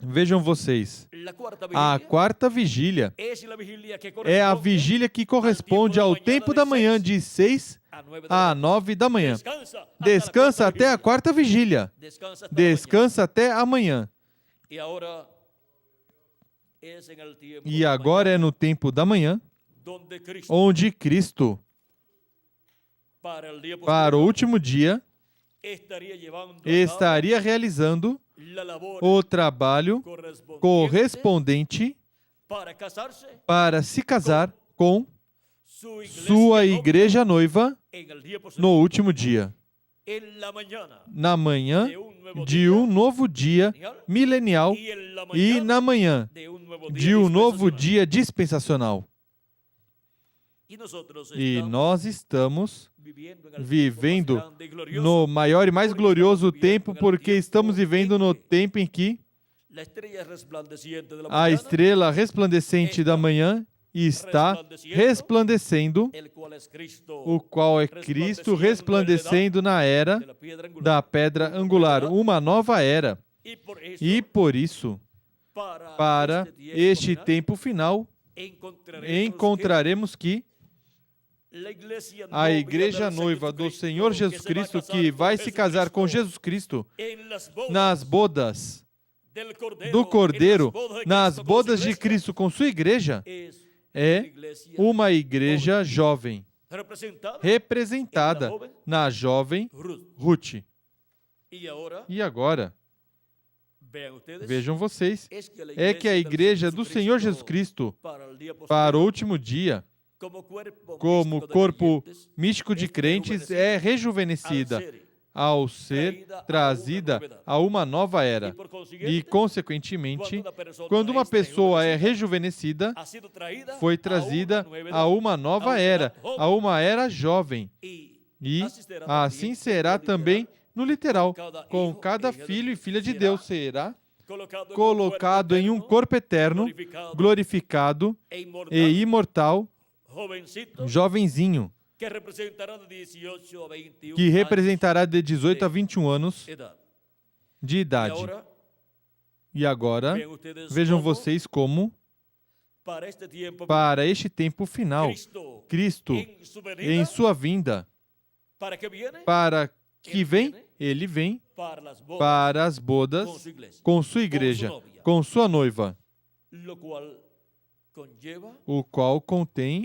vejam vocês, a quarta vigília é a vigília que corresponde ao tempo da manhã, de 6 a 9 da manhã. Descansa até a quarta vigília. Descansa até amanhã. E agora é no tempo da manhã, onde Cristo, para o último dia, estaria realizando o trabalho correspondente para se casar com sua igreja noiva no último dia, na manhã de um novo dia milenial e na manhã de um novo dia dispensacional. E nós estamos vivendo no maior e mais glorioso tempo, porque estamos vivendo no tempo em que a estrela resplandecente da manhã está resplandecendo, o qual é Cristo resplandecendo na era da pedra angular, uma nova era. E por isso, para este tempo final, encontraremos que a igreja noiva do Senhor Jesus Cristo, que vai se casar com Jesus Cristo nas bodas do Cordeiro, nas bodas de Cristo com sua igreja, é uma igreja jovem, representada na jovem Ruth. E agora, vejam vocês, é que a igreja do Senhor Jesus Cristo, para o último dia, como corpo místico de crentes, é rejuvenescida ao ser trazida a uma nova era. E, consequentemente, quando uma pessoa é rejuvenescida, foi trazida a uma nova era, a uma era jovem. E assim será também no literal, com cada filho e filha de Deus será colocado em um corpo eterno, glorificado e imortal, jovenzinho, que representará de 18 a 21 anos de idade. E agora, vejam vocês como, para este tempo final, Cristo, em sua vinda, para que vem, ele vem para as bodas com sua igreja, com sua noiva, o qual contém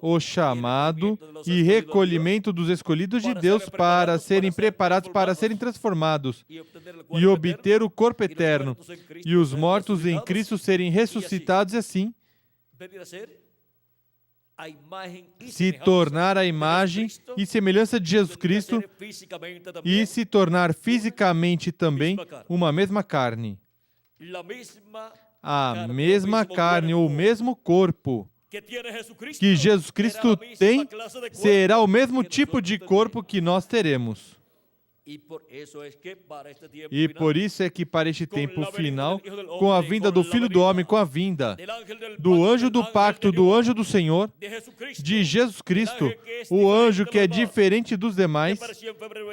o chamado e recolhimento dos escolhidos de Deus para serem preparados, para serem transformados e obter o corpo eterno, e os mortos em Cristo serem ressuscitados e assim se tornar a imagem e semelhança de Jesus Cristo e se tornar fisicamente também uma mesma carne. A mesma carne ou o mesmo corpo que Jesus Cristo tem será o mesmo tipo de corpo que nós teremos. E por isso é que para este tempo final, com a vinda do Filho do Homem, com a vinda do anjo do pacto, do anjo do Senhor, de Jesus Cristo, o anjo que é diferente dos demais,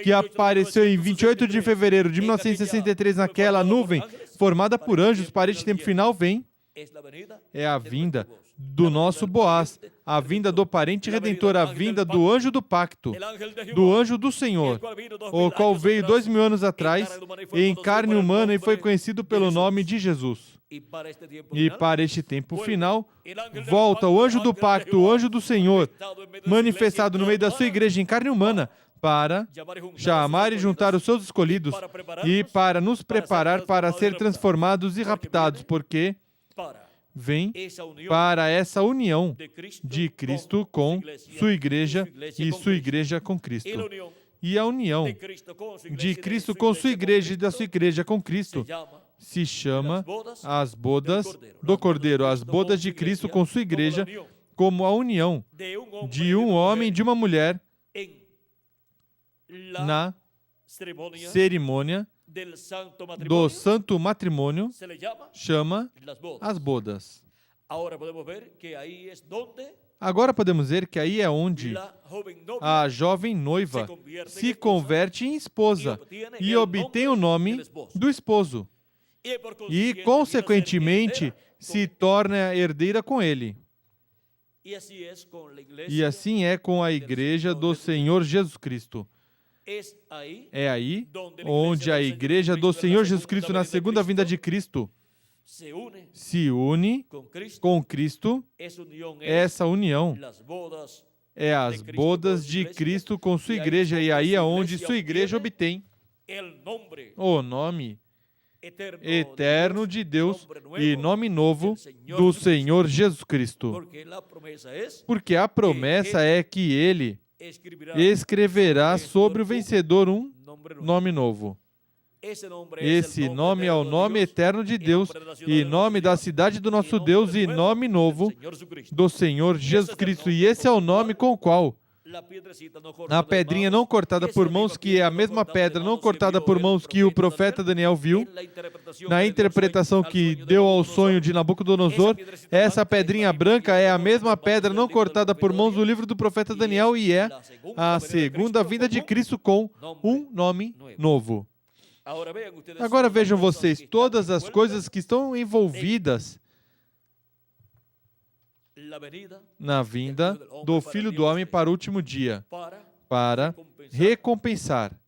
que apareceu em 28 de fevereiro de 1963 naquela nuvem formada por anjos, para este tempo final vem, é a vinda do nosso Boaz, a vinda do parente redentor, a vinda do anjo do pacto, do anjo do Senhor, o qual veio 2000 anos atrás em carne humana e foi conhecido pelo nome de Jesus. E para este tempo final, volta o anjo do pacto, o anjo do Senhor, manifestado no meio da sua igreja em carne humana, para chamar e juntar os seus escolhidos e para nos preparar para ser transformados e raptados, porque vem para essa união de Cristo com sua igreja e sua igreja com Cristo. E a união de Cristo com sua igreja e da sua igreja com Cristo se chama as bodas do Cordeiro, as bodas de Cristo com sua igreja, como a união de um homem e de uma mulher na cerimônia do santo matrimônio, chama as bodas. Agora podemos ver que aí é onde a jovem noiva se converte em esposa e obtém o nome do esposo. E, consequentemente, se torna herdeira com ele. E assim é com a igreja do Senhor Jesus Cristo. É aí onde a igreja do Senhor Jesus Cristo, na segunda vinda de Cristo, se une com Cristo. Essa união é as bodas de Cristo com sua igreja, e aí é onde sua igreja obtém o nome eterno de Deus e nome novo do Senhor Jesus Cristo. Porque a promessa é que Ele escreverá sobre o vencedor um nome novo. Esse nome é o nome eterno de Deus e nome da cidade do nosso Deus e nome novo do Senhor Jesus Cristo. E esse é o nome com o qual a pedrinha não cortada por mãos, que é a mesma pedra não cortada por mãos que o profeta Daniel viu, na interpretação que deu ao sonho de Nabucodonosor, essa pedrinha branca é a mesma pedra não cortada por mãos do livro do profeta Daniel e é a segunda vinda de Cristo com um nome novo. Agora vejam vocês todas as coisas que estão envolvidas na vinda do Filho do Homem para o último dia, para recompensar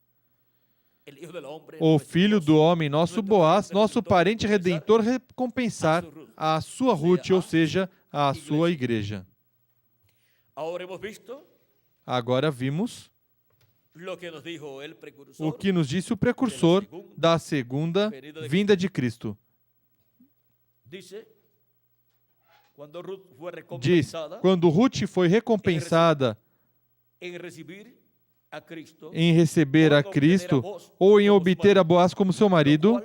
o Filho do Homem, nosso Boaz, nosso parente redentor, recompensar a sua Ruth, ou seja, a sua igreja. Agora vimos o que nos disse o precursor da segunda vinda de Cristo. Diz, quando Ruth foi recompensada em receber a Cristo ou em obter a Boaz como seu marido,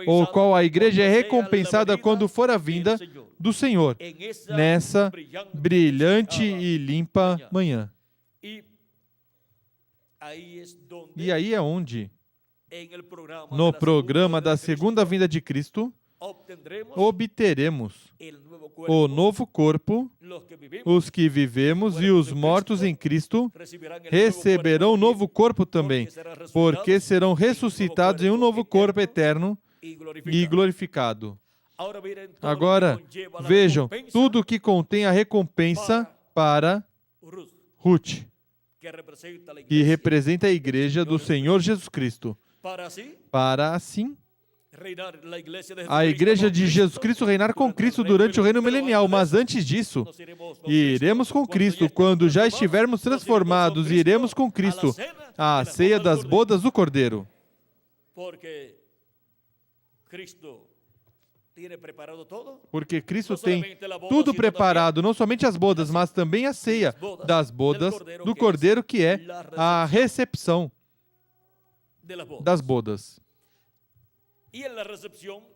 ou qual a igreja é recompensada quando for a vinda do Senhor, nessa brilhante e limpa manhã. E aí é onde, no programa da segunda vinda de Cristo, obteremos o novo corpo, os que vivemos e os mortos em Cristo receberão um novo corpo também, porque serão ressuscitados em um novo corpo eterno e glorificado. Agora, vejam, tudo que contém a recompensa para Ruth, que representa a igreja do Senhor Jesus Cristo, para assim a igreja de Jesus Cristo reinar com Cristo durante o reino milenial. Mas antes disso, iremos com Cristo. Quando já estivermos transformados, iremos com Cristo à ceia das bodas do Cordeiro. Porque Cristo tem tudo preparado, não somente as bodas, mas também a ceia das bodas do Cordeiro, que é a recepção das bodas.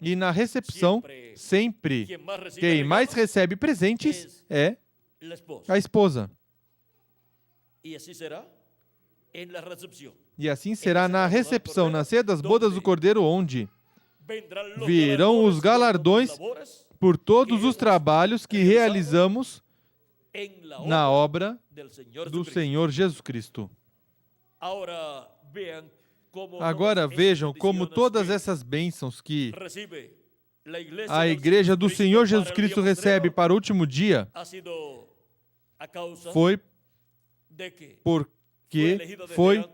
E na recepção, sempre, quem mais recebe presentes é a esposa. E assim será na recepção, na ceia das bodas do Cordeiro, onde virão os galardões por todos os trabalhos que realizamos na obra do Senhor Jesus Cristo. Agora vejam como todas essas bênçãos que a igreja do Senhor Jesus Cristo recebe para o último dia foi porque foi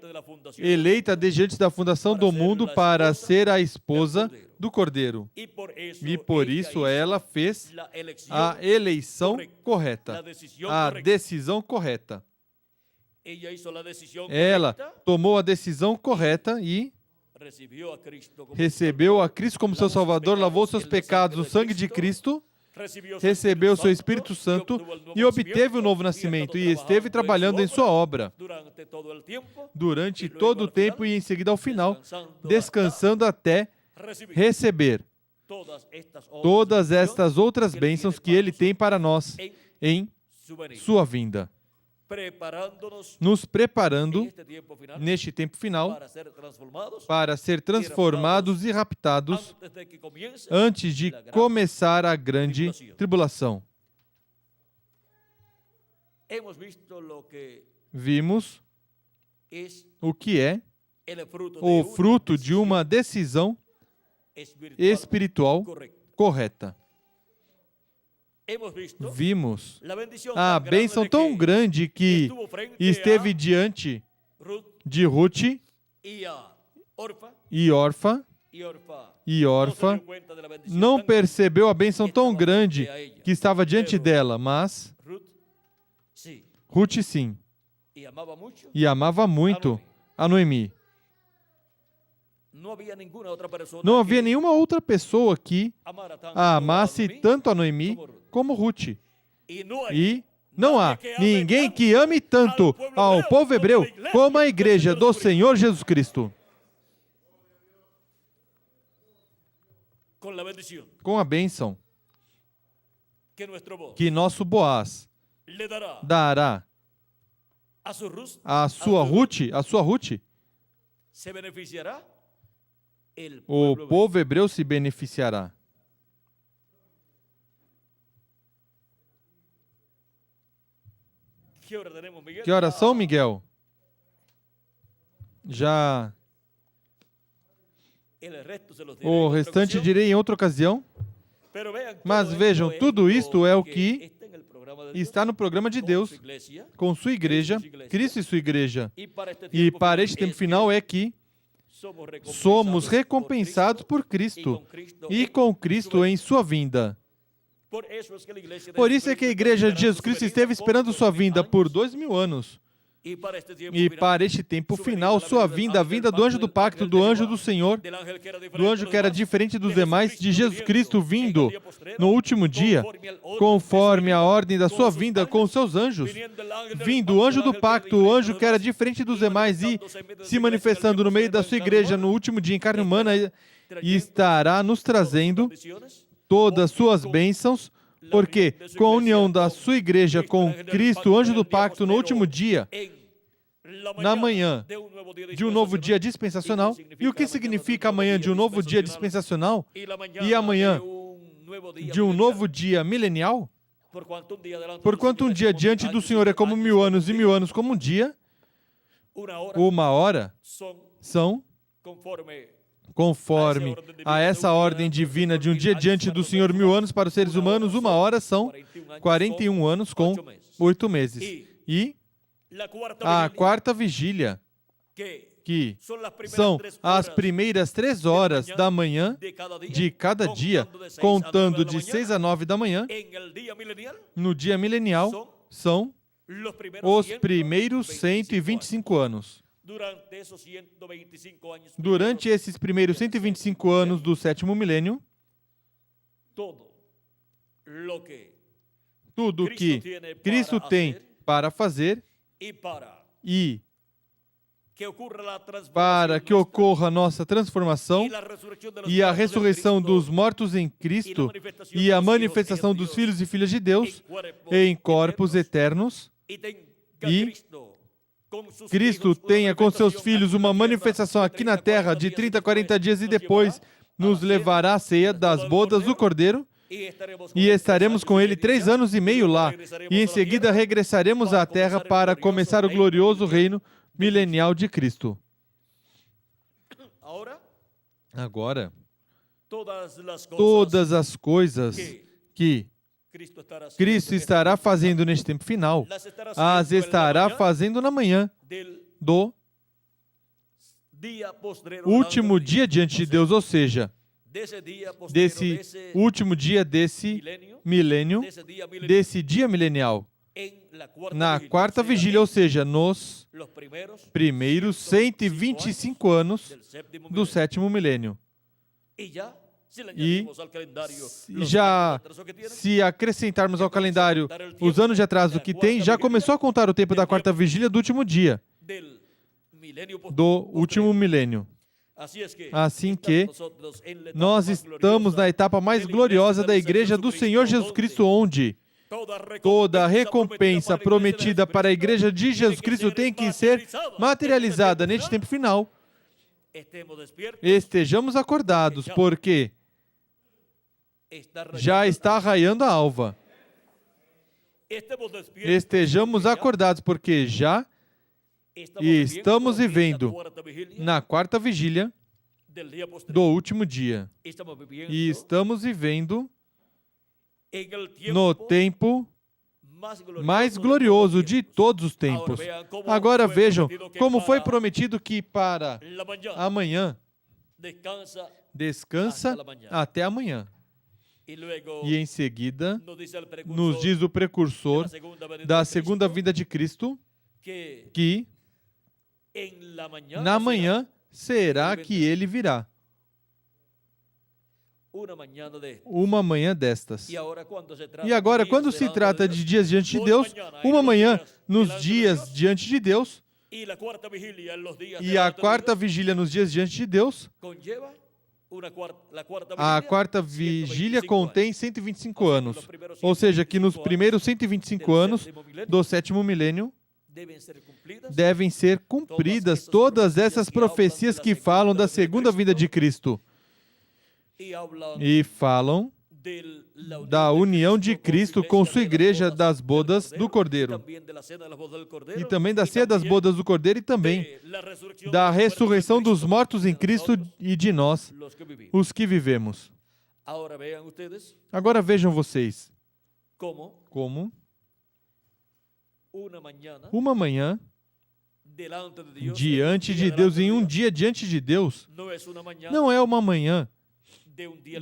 eleita desde antes da fundação do mundo para ser a esposa do Cordeiro. E por isso ela fez a eleição correta, a decisão correta. Ela tomou a decisão correta e recebeu a Cristo como seu Salvador, lavou seus pecados no sangue de Cristo, recebeu o seu Espírito Santo e obteve o novo nascimento e esteve trabalhando em sua obra durante todo o tempo e em seguida ao final, descansando até receber todas estas outras bênçãos que Ele tem para nós em sua vinda, nos preparando neste tempo final para ser transformados e raptados antes de começar a grande tribulação. Vimos o que é o fruto de uma decisão espiritual correta. Vimos a bênção tão grande que esteve diante de Ruth e Orfa, não percebeu a bênção tão grande que estava diante dela, mas Ruth sim, e amava muito a Noemi. Não havia nenhuma outra pessoa que amasse tanto a Noemi como Ruth. E não há ninguém que ame tanto ao povo hebreu como a igreja do Senhor Jesus Cristo. Com a bênção que nosso Boaz dará à sua Ruth, o povo hebreu se beneficiará. Que horas são, Miguel? Já. O restante direi em outra ocasião. Mas vejam, tudo isto é o que está no programa de Deus, com sua igreja, Cristo e sua igreja. E para este tempo final é que somos recompensados por Cristo e com Cristo em sua vinda. Por isso é que a igreja de Jesus Cristo esteve esperando sua vinda por 2000 anos. E para este tempo final, sua vinda, a vinda do anjo do pacto, do anjo do Senhor, do anjo que era diferente dos demais, de Jesus Cristo vindo no último dia, conforme a ordem da sua vinda com os seus anjos, vindo o anjo do pacto, o anjo que era diferente dos demais e se manifestando no meio da sua igreja no último dia em carne humana, e estará nos trazendo todas as suas bênçãos, porque com a união da sua igreja com Cristo, o anjo do pacto, no último dia, na manhã de um novo dia dispensacional. E o que significa amanhã de um novo dia dispensacional e amanhã de um novo dia milenial? Porquanto um dia diante do Senhor é como 1000 anos e 1000 anos como um dia, uma hora são conforme a essa ordem divina de um dia diante do Senhor 1000 anos para os seres humanos, uma hora são 41 anos com 8 meses. E a quarta vigília, que são as primeiras 3 horas da manhã de cada dia, contando de 6 a 9 da manhã, no dia milenial, são os primeiros 125 anos. Durante esses primeiros 125 anos do sétimo milênio, tudo que Cristo tem para fazer e para que ocorra a nossa transformação e a ressurreição dos mortos em Cristo e a manifestação dos filhos e filhas de Deus em corpos eternos, e Cristo tenha com seus filhos uma manifestação aqui na terra de 30 a 40 dias e depois nos levará à ceia das bodas do Cordeiro e estaremos com Ele 3 anos e meio lá e em seguida regressaremos à terra para começar o glorioso reino milenial de Cristo. Agora, todas as coisas que Cristo estará fazendo neste tempo final, as estará fazendo na manhã do último dia diante de Deus, ou seja, desse último dia desse milênio, desse dia milenial, na quarta vigília, ou seja, nos primeiros 125 anos do sétimo milênio. E já, se acrescentarmos ao calendário os anos de atraso que tem, já começou a contar o tempo da quarta vigília do último dia, do último milênio. Assim que nós estamos na etapa mais gloriosa da Igreja do Senhor Jesus Cristo, onde toda a recompensa prometida para a Igreja de Jesus Cristo tem que ser materializada neste tempo final. Estejamos acordados, porque já está raiando a alva. Estejamos acordados, porque já estamos vivendo na quarta vigília do último dia. E estamos vivendo no tempo mais glorioso de todos os tempos. Agora vejam como foi prometido que para amanhã descansa até amanhã. E em seguida, nos diz o precursor da segunda vinda de Cristo, que na manhã será que ele virá? Uma manhã destas. E agora, quando se trata de dias diante de Deus, uma manhã nos dias diante de Deus, e a quarta vigília nos dias diante de Deus, a quarta vigília contém 125 anos. Ou seja, que nos primeiros 125 anos do sétimo milênio, devem ser cumpridas todas essas profecias que falam da segunda vinda de Cristo. E falam da união de Cristo com sua igreja das bodas do Cordeiro. E também da ceia das bodas do Cordeiro e também da ressurreição dos mortos em Cristo e de nós, os que vivemos. Agora vejam vocês como uma manhã diante de Deus, em um dia diante de Deus, não é uma manhã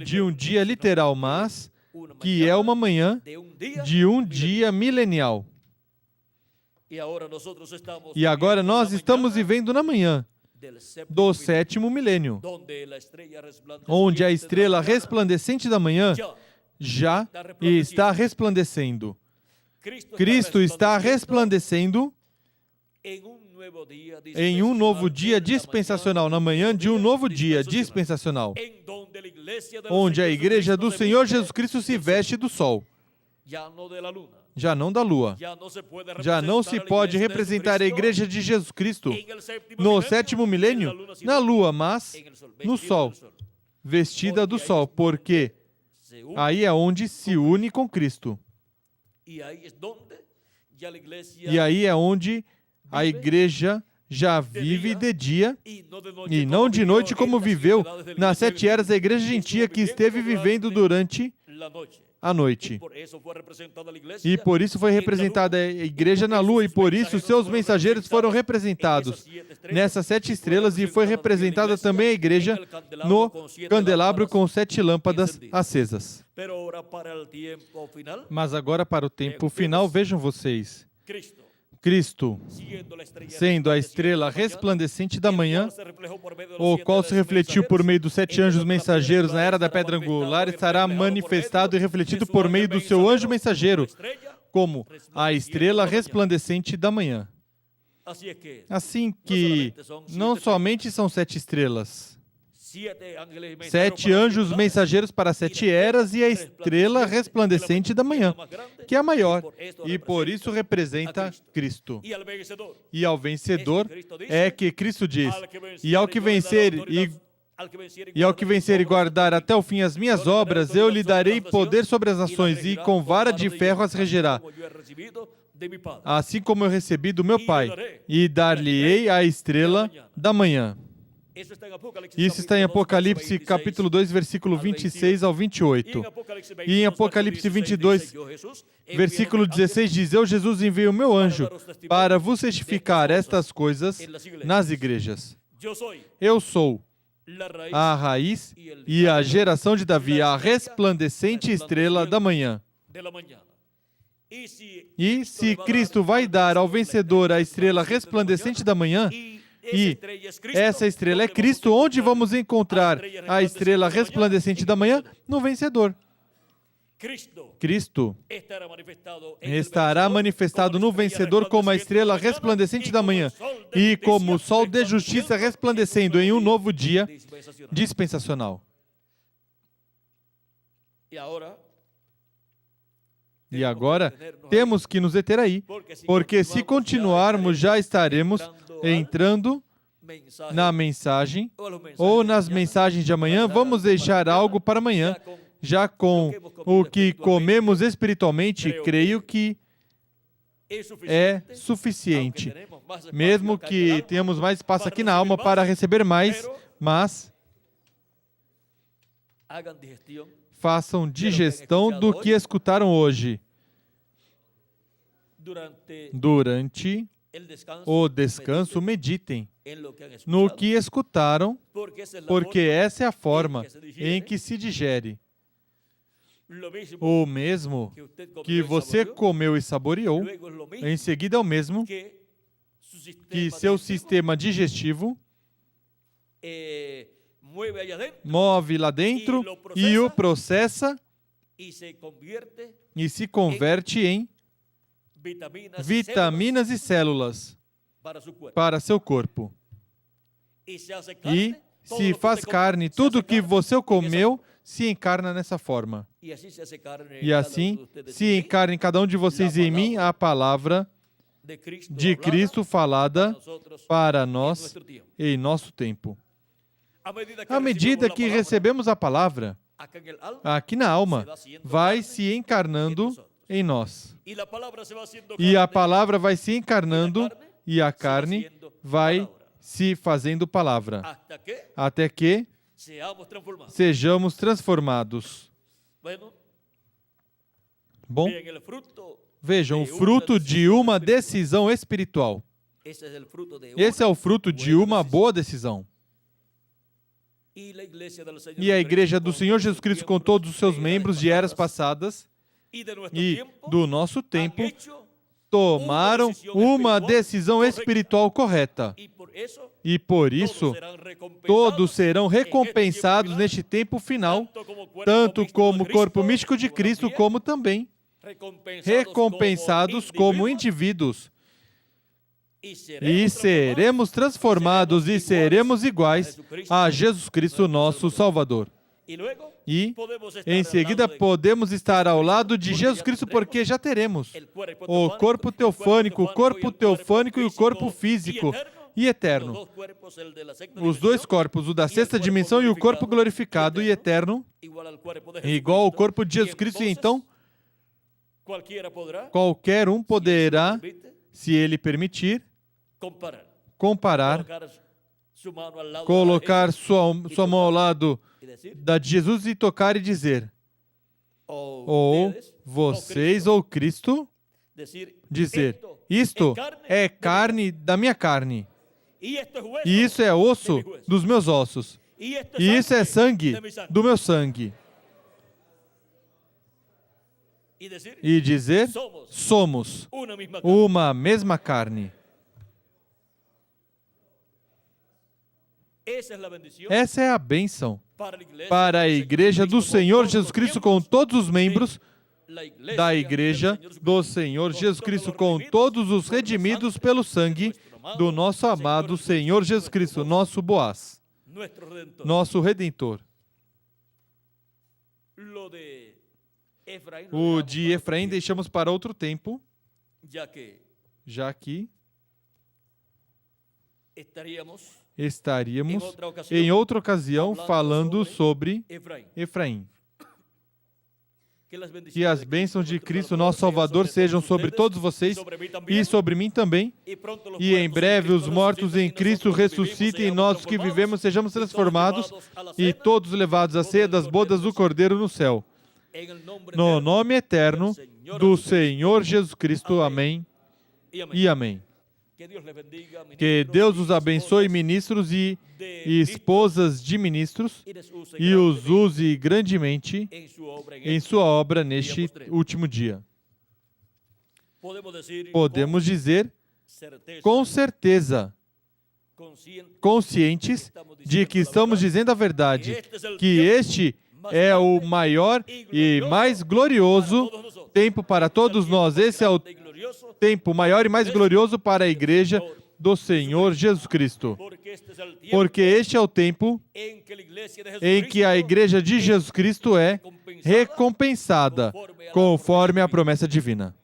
de um dia literal, mas que é uma manhã de um dia milenial. E agora nós estamos vivendo na manhã do sétimo milênio, onde a estrela resplandecente da manhã já está resplandecendo. Cristo está resplandecendo em um novo dia dispensacional, na manhã de um novo dia dispensacional, onde a igreja do Senhor Jesus Cristo se veste do sol, já não da lua. Já não se pode representar a igreja de Jesus Cristo no sétimo milênio na lua, mas no sol, vestida do sol, porque aí é onde se une com Cristo. E aí é onde a igreja já vive de dia e não de noite, como viveu nas 7 eras a igreja gentia que esteve vivendo durante a noite. E por isso foi representada a igreja na lua, e por isso seus mensageiros foram representados nessas 7 estrelas, e foi representada também a igreja no candelabro com 7 lâmpadas acesas. Mas agora, para o tempo final, vejam vocês. Cristo, sendo a estrela resplandecente da manhã, o qual se refletiu por meio dos 7 anjos mensageiros na era da pedra angular, estará manifestado e refletido por meio do seu anjo mensageiro, como a estrela resplandecente da manhã. Assim que não somente são 7 estrelas, 7 anjos mensageiros para 7 eras e a estrela resplandecente da manhã, que é a maior, e por isso representa Cristo. E ao vencedor é que Cristo diz, e ao que vencer e guardar até o fim as minhas obras, eu lhe darei poder sobre as nações, e com vara de ferro as regerá, assim como eu recebi do meu Pai, e dar-lhe-ei a estrela da manhã. Isso está em Apocalipse capítulo 2, versículo 26 ao 28. E em Apocalipse 22, versículo 16 diz, eu, Jesus, enviei o meu anjo para vos certificar estas coisas nas igrejas. Eu sou a raiz e a geração de Davi, a resplandecente estrela da manhã. E se Cristo vai dar ao vencedor a estrela resplandecente da manhã, e essa estrela é Cristo, onde vamos encontrar a estrela resplandecente da manhã? No vencedor. Cristo estará manifestado no vencedor como a estrela resplandecente da manhã e como o sol de justiça resplandecendo em um novo dia dispensacional. E agora temos que nos deter aí, porque se continuarmos já estaremos entrando na mensagem ou nas mensagens de amanhã. Vamos deixar algo para amanhã, já com o que comemos espiritualmente, creio que é suficiente. Mesmo que tenhamos mais espaço aqui na alma para receber mais, mas façam digestão do que escutaram hoje. Durante o descanso, meditem no que escutaram, porque essa é a forma em que se digere. O mesmo que você comeu e saboreou, em seguida é o mesmo que seu sistema digestivo move lá dentro e o processa e se converte em vitaminas e células para seu corpo. E se faz carne, tudo que você comeu se encarna nessa forma. E assim se encarna em cada um de vocês e em mim a palavra de Cristo falada para nós em nosso tempo. À medida que recebemos a palavra, aqui na alma, vai se encarnando em nós. E a palavra vai se encarnando e a carne vai se fazendo palavra. Até que sejamos transformados. Bom, vejam, o fruto de uma decisão espiritual. Esse é o fruto de uma boa decisão. E a Igreja do Senhor Jesus Cristo, com todos os seus membros de eras passadas e do nosso tempo, tomaram uma decisão espiritual correta. E por isso, todos serão recompensados neste tempo final, tanto como o corpo místico de Cristo, como também recompensados como indivíduos. E seremos transformados e seremos iguais a Jesus Cristo, nosso Salvador. E, em seguida, podemos estar ao lado de Jesus Cristo porque já teremos o corpo teofânico e o corpo físico e eterno. Os dois corpos, o da sexta dimensão e o corpo glorificado e eterno, igual ao corpo de Jesus Cristo. E então, qualquer um poderá, se ele permitir, comparar, colocar sua mão ao lado da de Jesus e tocar e dizer, ou vocês ou Cristo, dizer, isto é carne da minha carne, e isso é osso dos meus ossos, e isso é sangue do meu sangue. E dizer, somos uma mesma carne. Essa é a bênção para a Igreja do Senhor Jesus Cristo com todos os membros da Igreja do Senhor Jesus Cristo com todos os redimidos pelo sangue do nosso amado Senhor Jesus Cristo, nosso Boaz, nosso Redentor. O de Efraim deixamos para outro tempo, já que estaríamos em outra ocasião falando sobre Efraim. Que as bênçãos de Cristo, nosso Salvador, sejam sobre todos vocês e sobre mim também. E em breve os mortos em Cristo ressuscitem e nós que vivemos sejamos transformados e todos levados à ceia das bodas do Cordeiro no céu. No nome eterno do Senhor Jesus Cristo. Amém e amém. Que Deus os abençoe, ministros e esposas de ministros, e os use grandemente em sua obra neste último dia. Podemos dizer, com certeza, conscientes de que estamos dizendo a verdade, que este é o maior e mais glorioso tempo para todos nós. Esse é o tempo maior e mais glorioso para a Igreja do Senhor Jesus Cristo. Porque este é o tempo em que a Igreja de Jesus Cristo é recompensada conforme a promessa divina.